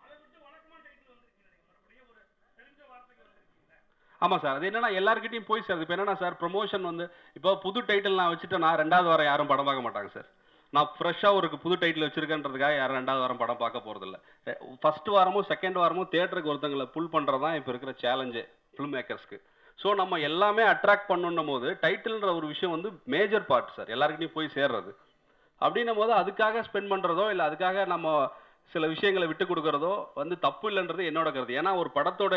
ஆமாம் சார். அது என்னன்னா எல்லாருக்கிட்டையும் போய் சார். இப்போ என்னன்னா சார் ப்ரொமோஷன் வந்து இப்போ புது டைட்டில் நான் வச்சுட்டு நான் 2வது வாரம் யாரும் படம் பார்க்க மாட்டாங்க சார். நான் ஃப்ரெஷ்ஷாக ஒரு புது டைட்டில் வச்சுருக்கேன்றதுக்காக யாரும் 2வது வாரம் படம் பார்க்க போகிறதில்ல. ஃபஸ்ட் வாரமோ செகண்ட் வாரமோ தேட்டருக்கு ஒருத்தங்களை புல் பண்ணுறது தான் இப்போ இருக்கிற சேலஞ்சே ஃபிலிம் மேக்கர்ஸ்க்கு. ஸோ நம்ம எல்லாமே அட்ராக்ட் பண்ணுன்னும் போது டைட்டில்ன்ற ஒரு விஷயம் வந்து மேஜர் பார்ட் சார், எல்லாருக்கிட்டையும் போய் சேர்றது. அப்படின்னும் போது அதுக்காக ஸ்பெண்ட் பண்ணுறதோ இல்லை அதுக்காக நம்ம சில விஷயங்களை விட்டு கொடுக்குறதோ வந்து தப்பு இல்லைன்றது என்னோட கருத்து. ஏன்னா ஒரு படத்தோட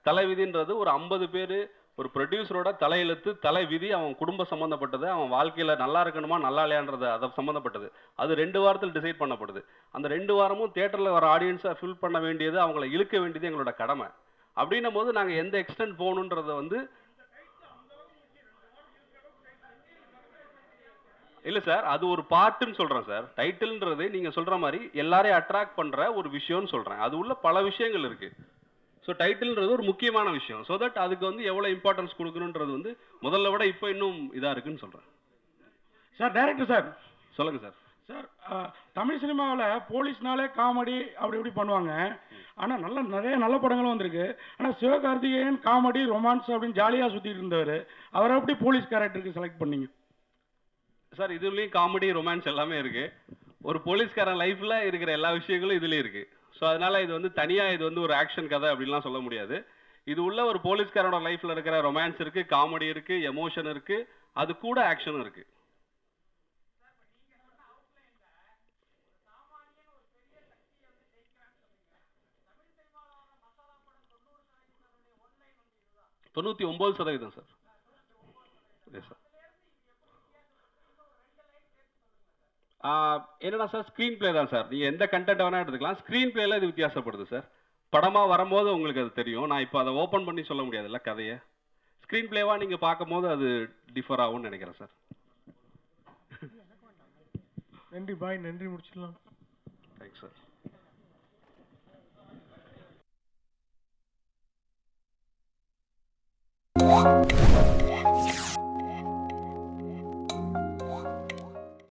தலைவிதின்றது ஒரு 50 பேர், ஒரு ப்ரொடியூசரோட தலையெழுத்து, தலை விதி, அவன் குடும்ப சம்மந்தப்பட்டது, அவன் வாழ்க்கையில் நல்லா இருக்கணுமா நல்லா இல்லையான்றது அதை சம்மந்தப்பட்டது. அது 2 வாரத்தில் டிசைட் பண்ணப்படுது. அந்த 2 வாரமும் தியேட்டரில் வர ஆடியன்ஸை ஃபில் பண்ண வேண்டியது, அவங்கள இழுக்க வேண்டியது எங்களோட கடமை. அப்படின்னும் போது நாங்கள் எந்த எக்ஸ்டென்ட் போகணுன்றதை வந்து இல்லை சார், அது ஒரு பார்ட்டுன்னு சொல்கிறேன் சார். டைட்டில்ன்றது நீங்கள் சொல்கிற மாதிரி எல்லாரையும் அட்ராக்ட் பண்ணுற ஒரு விஷயம்னு சொல்கிறேன். அது உள்ள பல விஷயங்கள் இருக்குது. ஸோ டைட்டில்ன்றது ஒரு முக்கியமான விஷயம். ஸோ தட் அதுக்கு வந்து எவ்வளோ இம்பார்ட்டன்ஸ் கொடுக்கணுன்றது வந்து முதல்ல விட இப்போ இன்னும் இதாக இருக்குன்னு சொல்கிறேன். சார் டைரக்டர் சார் சொல்லுங்கள் சார். சார் தமிழ் சினிமாவில் போலீஸ்னாலே காமெடி அப்படி இப்படி பண்ணுவாங்க. ஆனால் நிறைய நல்ல படங்களும் வந்திருக்கு. ஆனால் சிவகார்த்திகேயன் காமெடி ரொமான்ஸ் அப்படின்னு ஜாலியாக சுற்றிட்டு இருந்தவர், அவரை எப்படி போலீஸ் கேரக்டருக்கு செலக்ட் பண்ணீங்க சார்? இதுலேயும் காமெடி ரொமான்ஸ் எல்லாமே இருக்குது. ஒரு போலீஸ்காரன் லைஃப்பில் இருக்கிற எல்லா விஷயங்களும் இதுலேயும் இருக்குது. ஸோ அதனால் இது வந்து தனியாக இது வந்து ஒரு ஆக்ஷன் கதை அப்படின்லாம் சொல்ல முடியாது. இது உள்ள ஒரு போலீஸ்காரோட லைஃப்பில் இருக்கிற ரொமான்ஸ் இருக்குது, காமெடி இருக்குது, எமோஷன் இருக்குது, அது கூட ஆக்ஷனும் இருக்குது. தொண்ணூற்றி 9% சார். Yes sir. என்னன்னா சார், ஸ்க்ரீன் பிளே தான் சார். நீங்கள் எந்த கண்டென்ட் வேணால் எடுத்துக்கலாம். ஸ்க்ரீன் பிளேல இது வித்தியாசப்படுது சார். படமாக வரும்போது உங்களுக்கு அது தெரியும். நான் இப்போ அதை ஓப்பன் பண்ணி சொல்ல முடியாதுல்ல கதையை. ஸ்க்ரீன் பிளேவாக நீங்கள் பார்க்கும்போது அது டிஃபர் ஆகும்னு நினைக்கிறேன் சார். நன்றி பாய், நன்றி, முடிச்சிடலாம். Thanks sir.